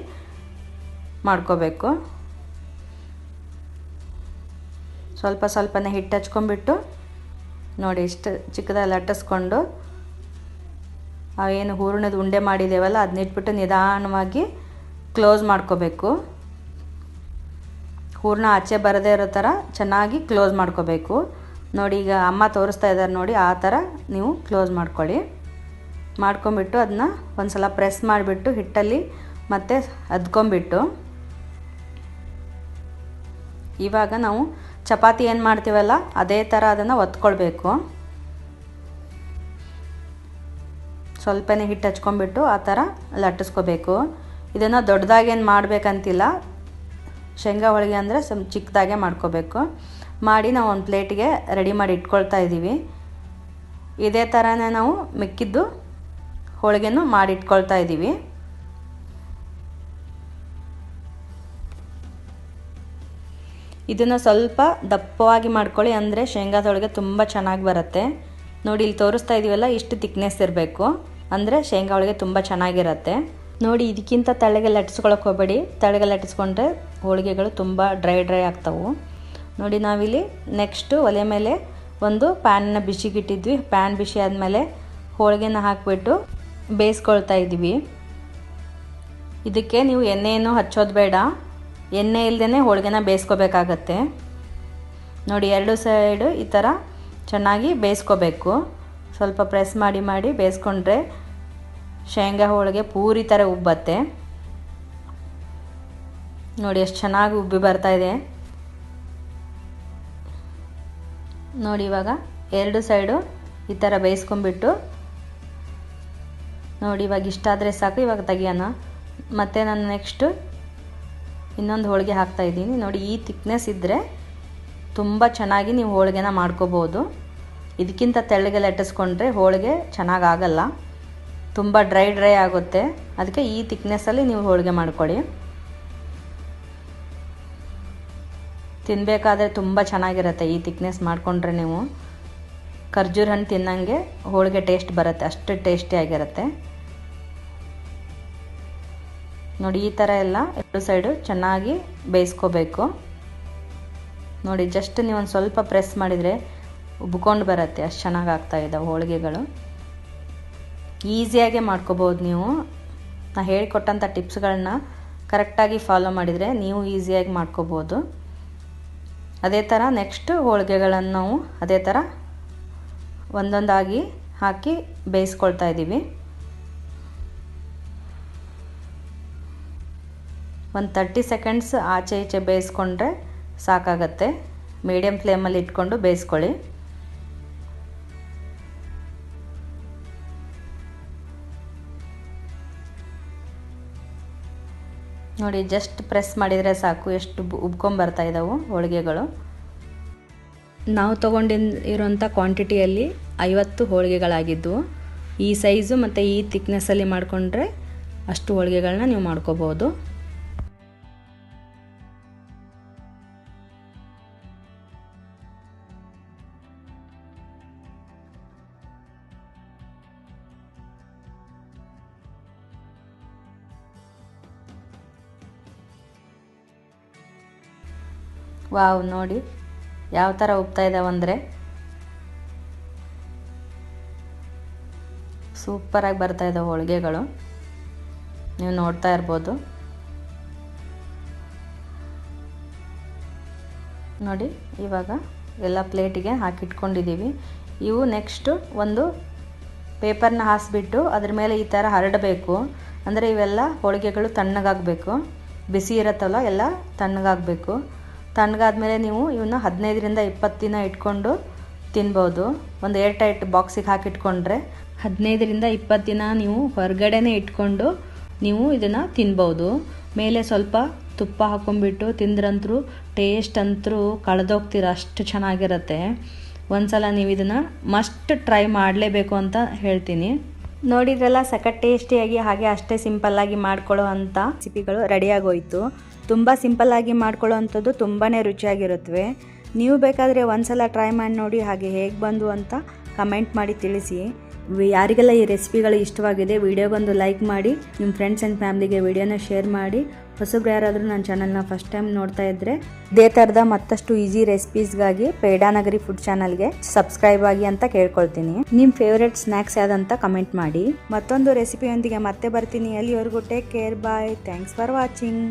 ಮಾಡ್ಕೋಬೇಕು. ಸ್ವಲ್ಪನೇ ಹಿಟ್ಟು ಹಚ್ಕೊಂಡ್ಬಿಟ್ಟು ನೋಡಿ ಇಷ್ಟು ಚಿಕ್ಕದಾಗಿ ಲಟ್ಟಿಸ್ಕೊಂಡು ಅವೇನು ಹೂರಣದ ಉಂಡೆ ಮಾಡಿದ್ದೇವಲ್ಲ ಅದನ್ನ ಇಟ್ಬಿಟ್ಟು ನಿಧಾನವಾಗಿ ಕ್ಲೋಸ್ ಮಾಡ್ಕೋಬೇಕು. ಹೂರಣ ಆಚೆ ಬರದೇ ಇರೋ ಥರ ಚೆನ್ನಾಗಿ ಕ್ಲೋಸ್ ಮಾಡ್ಕೋಬೇಕು. ನೋಡಿ ಈಗ ಅಮ್ಮ ತೋರಿಸ್ತಾ ಇದ್ದಾರೆ ನೋಡಿ, ಆ ಥರ ನೀವು ಕ್ಲೋಸ್ ಮಾಡ್ಕೊಳ್ಳಿ. ಮಾಡ್ಕೊಂಬಿಟ್ಟು ಅದನ್ನ ಒಂದು ಸಲ ಪ್ರೆಸ್ ಮಾಡಿಬಿಟ್ಟು ಹಿಟ್ಟಲ್ಲಿ ಮತ್ತೆ ಅದ್ಕೊಂಬಿಟ್ಟು ಇವಾಗ ನಾವು ಚಪಾತಿ ಏನು ಮಾಡ್ತೀವಲ್ಲ ಅದೇ ಥರ ಅದನ್ನು ಒತ್ಕೊಳ್ಬೇಕು. ಸ್ವಲ್ಪನೇ ಹಿಟ್ಟು ಹಚ್ಕೊಂಡ್ಬಿಟ್ಟು ಆ ಥರ ಲಟ್ಟಿಸ್ಕೋಬೇಕು. ಇದನ್ನು ದೊಡ್ಡದಾಗೇನು ಮಾಡಬೇಕಂತಿಲ್ಲ. ಶೇಂಗಾ ಹೋಳಿಗೆ ಅಂದರೆ ಸ್ವಲ್ಪ ಚಿಕ್ಕದಾಗೆ ಮಾಡ್ಕೋಬೇಕು. ಮಾಡಿ ನಾವು ಒಂದು ಪ್ಲೇಟಿಗೆ ರೆಡಿ ಮಾಡಿ ಇಟ್ಕೊಳ್ತಾ ಇದ್ದೀವಿ. ಇದೇ ಥರನೇ ನಾವು ಮಿಕ್ಕಿದ್ದು ಹೋಳಿಗೆನೂ ಮಾಡಿ ಇಟ್ಕೊಳ್ತಾ ಇದ್ದೀವಿ. ಇದನ್ನು ಸ್ವಲ್ಪ ದಪ್ಪವಾಗಿ ಮಾಡ್ಕೊಳ್ಳಿ, ಅಂದರೆ ಶೇಂಗಾದ ಹೋಳಿಗೆ ತುಂಬ ಚೆನ್ನಾಗಿ ಬರುತ್ತೆ. ನೋಡಿ ಇಲ್ಲಿ ತೋರಿಸ್ತಾ ಇದ್ದೀವಲ್ಲ, ಇಷ್ಟು ತಿಕ್ನೆಸ್ ಇರಬೇಕು, ಅಂದರೆ ಶೇಂಗಾ ಹೋಳಿಗೆ ತುಂಬ ಚೆನ್ನಾಗಿರುತ್ತೆ. ನೋಡಿ ಇದಕ್ಕಿಂತ ತಳಗೆ ಲಟ್ಟಿಸ್ಕೊಳಕ್ಕೆ ಹೋಗಬೇಡಿ. ತಳಗೆ ಲಟ್ಟಿಸ್ಕೊಂಡ್ರೆ ಹೋಳಿಗೆಗಳು ತುಂಬ ಡ್ರೈ ಆಗ್ತವೆ. ನೋಡಿ ನಾವಿಲ್ಲಿ ನೆಕ್ಸ್ಟು ಒಲೆ ಮೇಲೆ ಒಂದು ಪ್ಯಾನನ್ನ ಬಿಸಿಗಿಟ್ಟಿದ್ವಿ. ಪ್ಯಾನ್ ಬಿಸಿ ಆದಮೇಲೆ ಹೋಳಿಗೆನ ಹಾಕಿಬಿಟ್ಟು ಬೇಯಿಸ್ಕೊಳ್ತಾ ಇದ್ವಿ. ಇದಕ್ಕೆ ನೀವು ಎಣ್ಣೆಯನ್ನು ಹಚ್ಚೋದು ಬೇಡ, ಎಣ್ಣೆ ಇಲ್ಲದೇ ಹೋಳಿಗೆನ ಬೇಯಿಸ್ಕೋಬೇಕಾಗತ್ತೆ. ನೋಡಿ ಎರಡು ಸೈಡು ಈ ಥರ ಚೆನ್ನಾಗಿ ಬೇಯಿಸ್ಕೋಬೇಕು. ಸ್ವಲ್ಪ ಪ್ರೆಸ್ ಮಾಡಿ ಬೇಯಿಸ್ಕೊಂಡ್ರೆ ಶೇಂಗಾ ಹೋಳಿಗೆ ಪೂರಿ ಥರ ಉಬ್ಬತ್ತೆ. ನೋಡಿ ಎಷ್ಟು ಚೆನ್ನಾಗಿ ಉಬ್ಬಿ ಬರ್ತಾಯಿದೆ. ನೋಡಿ ಇವಾಗ ಎರಡು ಸೈಡು ಈ ಥರ ಬೇಯಿಸ್ಕೊಂಡ್ಬಿಟ್ಟು ನೋಡಿ ಇವಾಗ ಇಷ್ಟ ಆದರೆ ಸಾಕು. ಇವಾಗ ತೆಗಿಯೋಣ. ಮತ್ತು ನಾನು ನೆಕ್ಸ್ಟು ಇನ್ನೊಂದು ಹೋಳಿಗೆ ಹಾಕ್ತಾಯಿದ್ದೀನಿ. ನೋಡಿ ಈ ಥಿಕ್ನೆಸ್ ಇದ್ದರೆ ತುಂಬ ಚೆನ್ನಾಗಿ ನೀವು ಹೋಳಿಗೆನ ಮಾಡ್ಕೋಬೋದು. ಇದಕ್ಕಿಂತ ತೆಳ್ಳಗೆ ಲಟ್ಟಿಸ್ಕೊಂಡ್ರೆ ಹೋಳಿಗೆ ಚೆನ್ನಾಗಾಗಲ್ಲ, ತುಂಬ ಡ್ರೈ ಆಗುತ್ತೆ. ಅದಕ್ಕೆ ಈ ಥಿಕ್ನೆಸ್ಸಲ್ಲಿ ನೀವು ಹೋಳಿಗೆ ಮಾಡ್ಕೊಳ್ಳಿ. ತಿನ್ನಬೇಕಾದ್ರೆ ತುಂಬ ಚೆನ್ನಾಗಿರುತ್ತೆ. ಈ ಥಿಕ್ನೆಸ್ ಮಾಡಿಕೊಂಡ್ರೆ ನೀವು ಖರ್ಜೂರ ಹಣ್ಣು ತಿನ್ನಂಗೆ ಹೋಳಿಗೆ ಟೇಸ್ಟ್ ಬರುತ್ತೆ, ಅಷ್ಟು ಟೇಸ್ಟಿಯಾಗಿರುತ್ತೆ. ನೋಡಿ ಈ ಥರ ಎಲ್ಲ ಎರಡು ಸೈಡು ಚೆನ್ನಾಗಿ ಬೇಯಿಸ್ಕೋಬೇಕು. ನೋಡಿ ಜಸ್ಟ್ ನೀವು ಒಂದು ಸ್ವಲ್ಪ ಪ್ರೆಸ್ ಮಾಡಿದರೆ ಉಬ್ಕೊಂಡು ಬರುತ್ತೆ, ಅಷ್ಟು ಚೆನ್ನಾಗಿ ಆಗ್ತಾ ಇದ್ದಾವೆ ಹೋಳಿಗೆಗಳು. ಈಸಿಯಾಗೆ ಮಾಡ್ಕೋಬೋದು ನೀವು. ನಾನು ಹೇಳಿಕೊಟ್ಟಂಥ ಟಿಪ್ಸ್ಗಳನ್ನ ಕರೆಕ್ಟಾಗಿ ಫಾಲೋ ಮಾಡಿದರೆ ನೀವು ಈಸಿಯಾಗಿ ಮಾಡ್ಕೋಬೋದು. ಅದೇ ಥರ ನೆಕ್ಸ್ಟ್ ಹೋಳಿಗೆಗಳನ್ನು ನಾವು ಅದೇ ಥರ ಒಂದೊಂದಾಗಿ ಹಾಕಿ ಬೇಯಿಸ್ಕೊಳ್ತಾ ಇದ್ದೀವಿ. ಒಂದು 30 ಸೆಕೆಂಡ್ಸ್ ಆಚೆ ಈಚೆ ಬೇಯಿಸ್ಕೊಂಡ್ರೆ ಸಾಕಾಗತ್ತೆ. ಮೀಡಿಯಮ್ ಫ್ಲೇಮಲ್ಲಿ ಇಟ್ಕೊಂಡು ಬೇಯಿಸ್ಕೊಳ್ಳಿ. ನೋಡಿ, ಜಸ್ಟ್ ಪ್ರೆಸ್ ಮಾಡಿದರೆ ಸಾಕು, ಎಷ್ಟು ಉಬ್ಕೊಂಬರ್ತಾ ಇದ್ದಾವೆ ಹೋಳಿಗೆಗಳು. ನಾವು ತೊಗೊಂಡಿರೋಂಥ ಕ್ವಾಂಟಿಟಿಯಲ್ಲಿ 50 ಹೋಳಿಗೆಗಳಾಗಿದ್ದವು. ಈ ಸೈಜು ಮತ್ತು ಈ ಥಿಕ್ನೆಸ್ಸಲ್ಲಿ ಮಾಡಿಕೊಂಡ್ರೆ ಅಷ್ಟು ಹೋಳಿಗೆಗಳನ್ನ ನೀವು ಮಾಡ್ಕೋಬೋದು. ವಾವ್, ನೋಡಿ ಯಾವ ಥರ ಉಬ್ತಾ ಇದ್ದಾವಂದರೆ ಸೂಪರಾಗಿ ಬರ್ತಾ ಇದ್ದಾವೆ ಹೋಳಿಗೆಗಳು. ನೀವು ನೋಡ್ತಾ ಇರ್ಬೋದು. ನೋಡಿ, ಇವಾಗ ಎಲ್ಲ ಪ್ಲೇಟಿಗೆ ಹಾಕಿಟ್ಕೊಂಡಿದ್ದೀವಿ. ಇವು ನೆಕ್ಸ್ಟು ಒಂದು ಪೇಪರ್ನ ಹಾಸಿಬಿಟ್ಟು ಅದ್ರ ಮೇಲೆ ಈ ಥರ ಹರಡಬೇಕು. ಅಂದರೆ ಇವೆಲ್ಲ ಹೋಳಿಗೆಗಳು ತಣ್ಣಗಾಗಬೇಕು. ಬಿಸಿ ಇರುತ್ತಲ್ಲ, ಎಲ್ಲ ತಣ್ಣಗಾಗಬೇಕು. ತಣ್ಣಗಾದ್ಮೇಲೆ ನೀವು ಇವನ್ನ 15ರಿಂದ 20 ದಿನ ಇಟ್ಕೊಂಡು ತಿನ್ಬೋದು. ಒಂದು ಏರ್ ಟೈಟ್ ಬಾಕ್ಸಿಗೆ ಹಾಕಿಟ್ಕೊಂಡ್ರೆ 15ರಿಂದ 20 ದಿನ ನೀವು ಹೊರಗಡೆನೇ ಇಟ್ಕೊಂಡು ನೀವು ಇದನ್ನು ತಿನ್ಬೋದು. ಮೇಲೆ ಸ್ವಲ್ಪ ತುಪ್ಪ ಹಾಕೊಂಡ್ಬಿಟ್ಟು ತಿಂದ್ರಂತರೂ ಟೇಸ್ಟ್ ಅಂತರೂ ಕಳೆದೋಗ್ತೀರ, ಅಷ್ಟು ಚೆನ್ನಾಗಿರುತ್ತೆ. ಒಂದ್ಸಲ ನೀವು ಇದನ್ನು ಮಸ್ಟ್ ಟ್ರೈ ಮಾಡಲೇಬೇಕು ಅಂತ ಹೇಳ್ತೀನಿ. ನೋಡಿದ್ರಲ್ಲ, ಸಖತ್ ಟೇಸ್ಟಿಯಾಗಿ ಹಾಗೆ ಅಷ್ಟೇ ಸಿಂಪಲ್ಲಾಗಿ ಮಾಡ್ಕೊಳ್ಳೋ ಅಂಥ ರೆಸಿಪಿಗಳು ರೆಡಿಯಾಗೋಯ್ತು. ತುಂಬ ಸಿಂಪಲ್ಲಾಗಿ ಮಾಡ್ಕೊಳ್ಳೋ ಅಂಥದ್ದು ತುಂಬಾ ರುಚಿಯಾಗಿರುತ್ತವೆ. ನೀವು ಬೇಕಾದರೆ ಒಂದ್ಸಲ ಟ್ರೈ ಮಾಡಿ ನೋಡಿ, ಹಾಗೆ ಹೇಗೆ ಬಂದು ಅಂತ ಕಮೆಂಟ್ ಮಾಡಿ ತಿಳಿಸಿ. ಯಾರಿಗೆಲ್ಲ ಈ ರೆಸಿಪಿಗಳು ಇಷ್ಟವಾಗಿದೆ ವಿಡಿಯೋಗೊಂದು ಲೈಕ್ ಮಾಡಿ, ನಿಮ್ಮ ಫ್ರೆಂಡ್ಸ್ ಆ್ಯಂಡ್ ಫ್ಯಾಮ್ಲಿಗೆ ವಿಡಿಯೋನ ಶೇರ್ ಮಾಡಿ. ಹೊಸಬ್ರು ಯಾರಾದರೂ ನನ್ನ ಚಾನಲ್ನ ಫಸ್ಟ್ ಟೈಮ್ ನೋಡ್ತಾ ಇದ್ದರೆ ಇದೇ ಥರದ ಮತ್ತಷ್ಟು ಈಸಿ ರೆಸಿಪೀಸ್ಗಾಗಿ ಪೇಡಾನಗರಿ ಫುಡ್ ಚಾನಲ್ಗೆ ಸಬ್ಸ್ಕ್ರೈಬ್ ಆಗಿ ಅಂತ ಕೇಳ್ಕೊಳ್ತೀನಿ. ನಿಮ್ಮ ಫೇವ್ರೆಟ್ ಸ್ನ್ಯಾಕ್ಸ್ ಯಾವುದಂತ ಕಮೆಂಟ್ ಮಾಡಿ. ಮತ್ತೊಂದು ರೆಸಿಪಿಯೊಂದಿಗೆ ಮತ್ತೆ ಬರ್ತೀನಿ. ಅಲ್ಲಿವರೆಗೂ take care, bye, thanks for watching.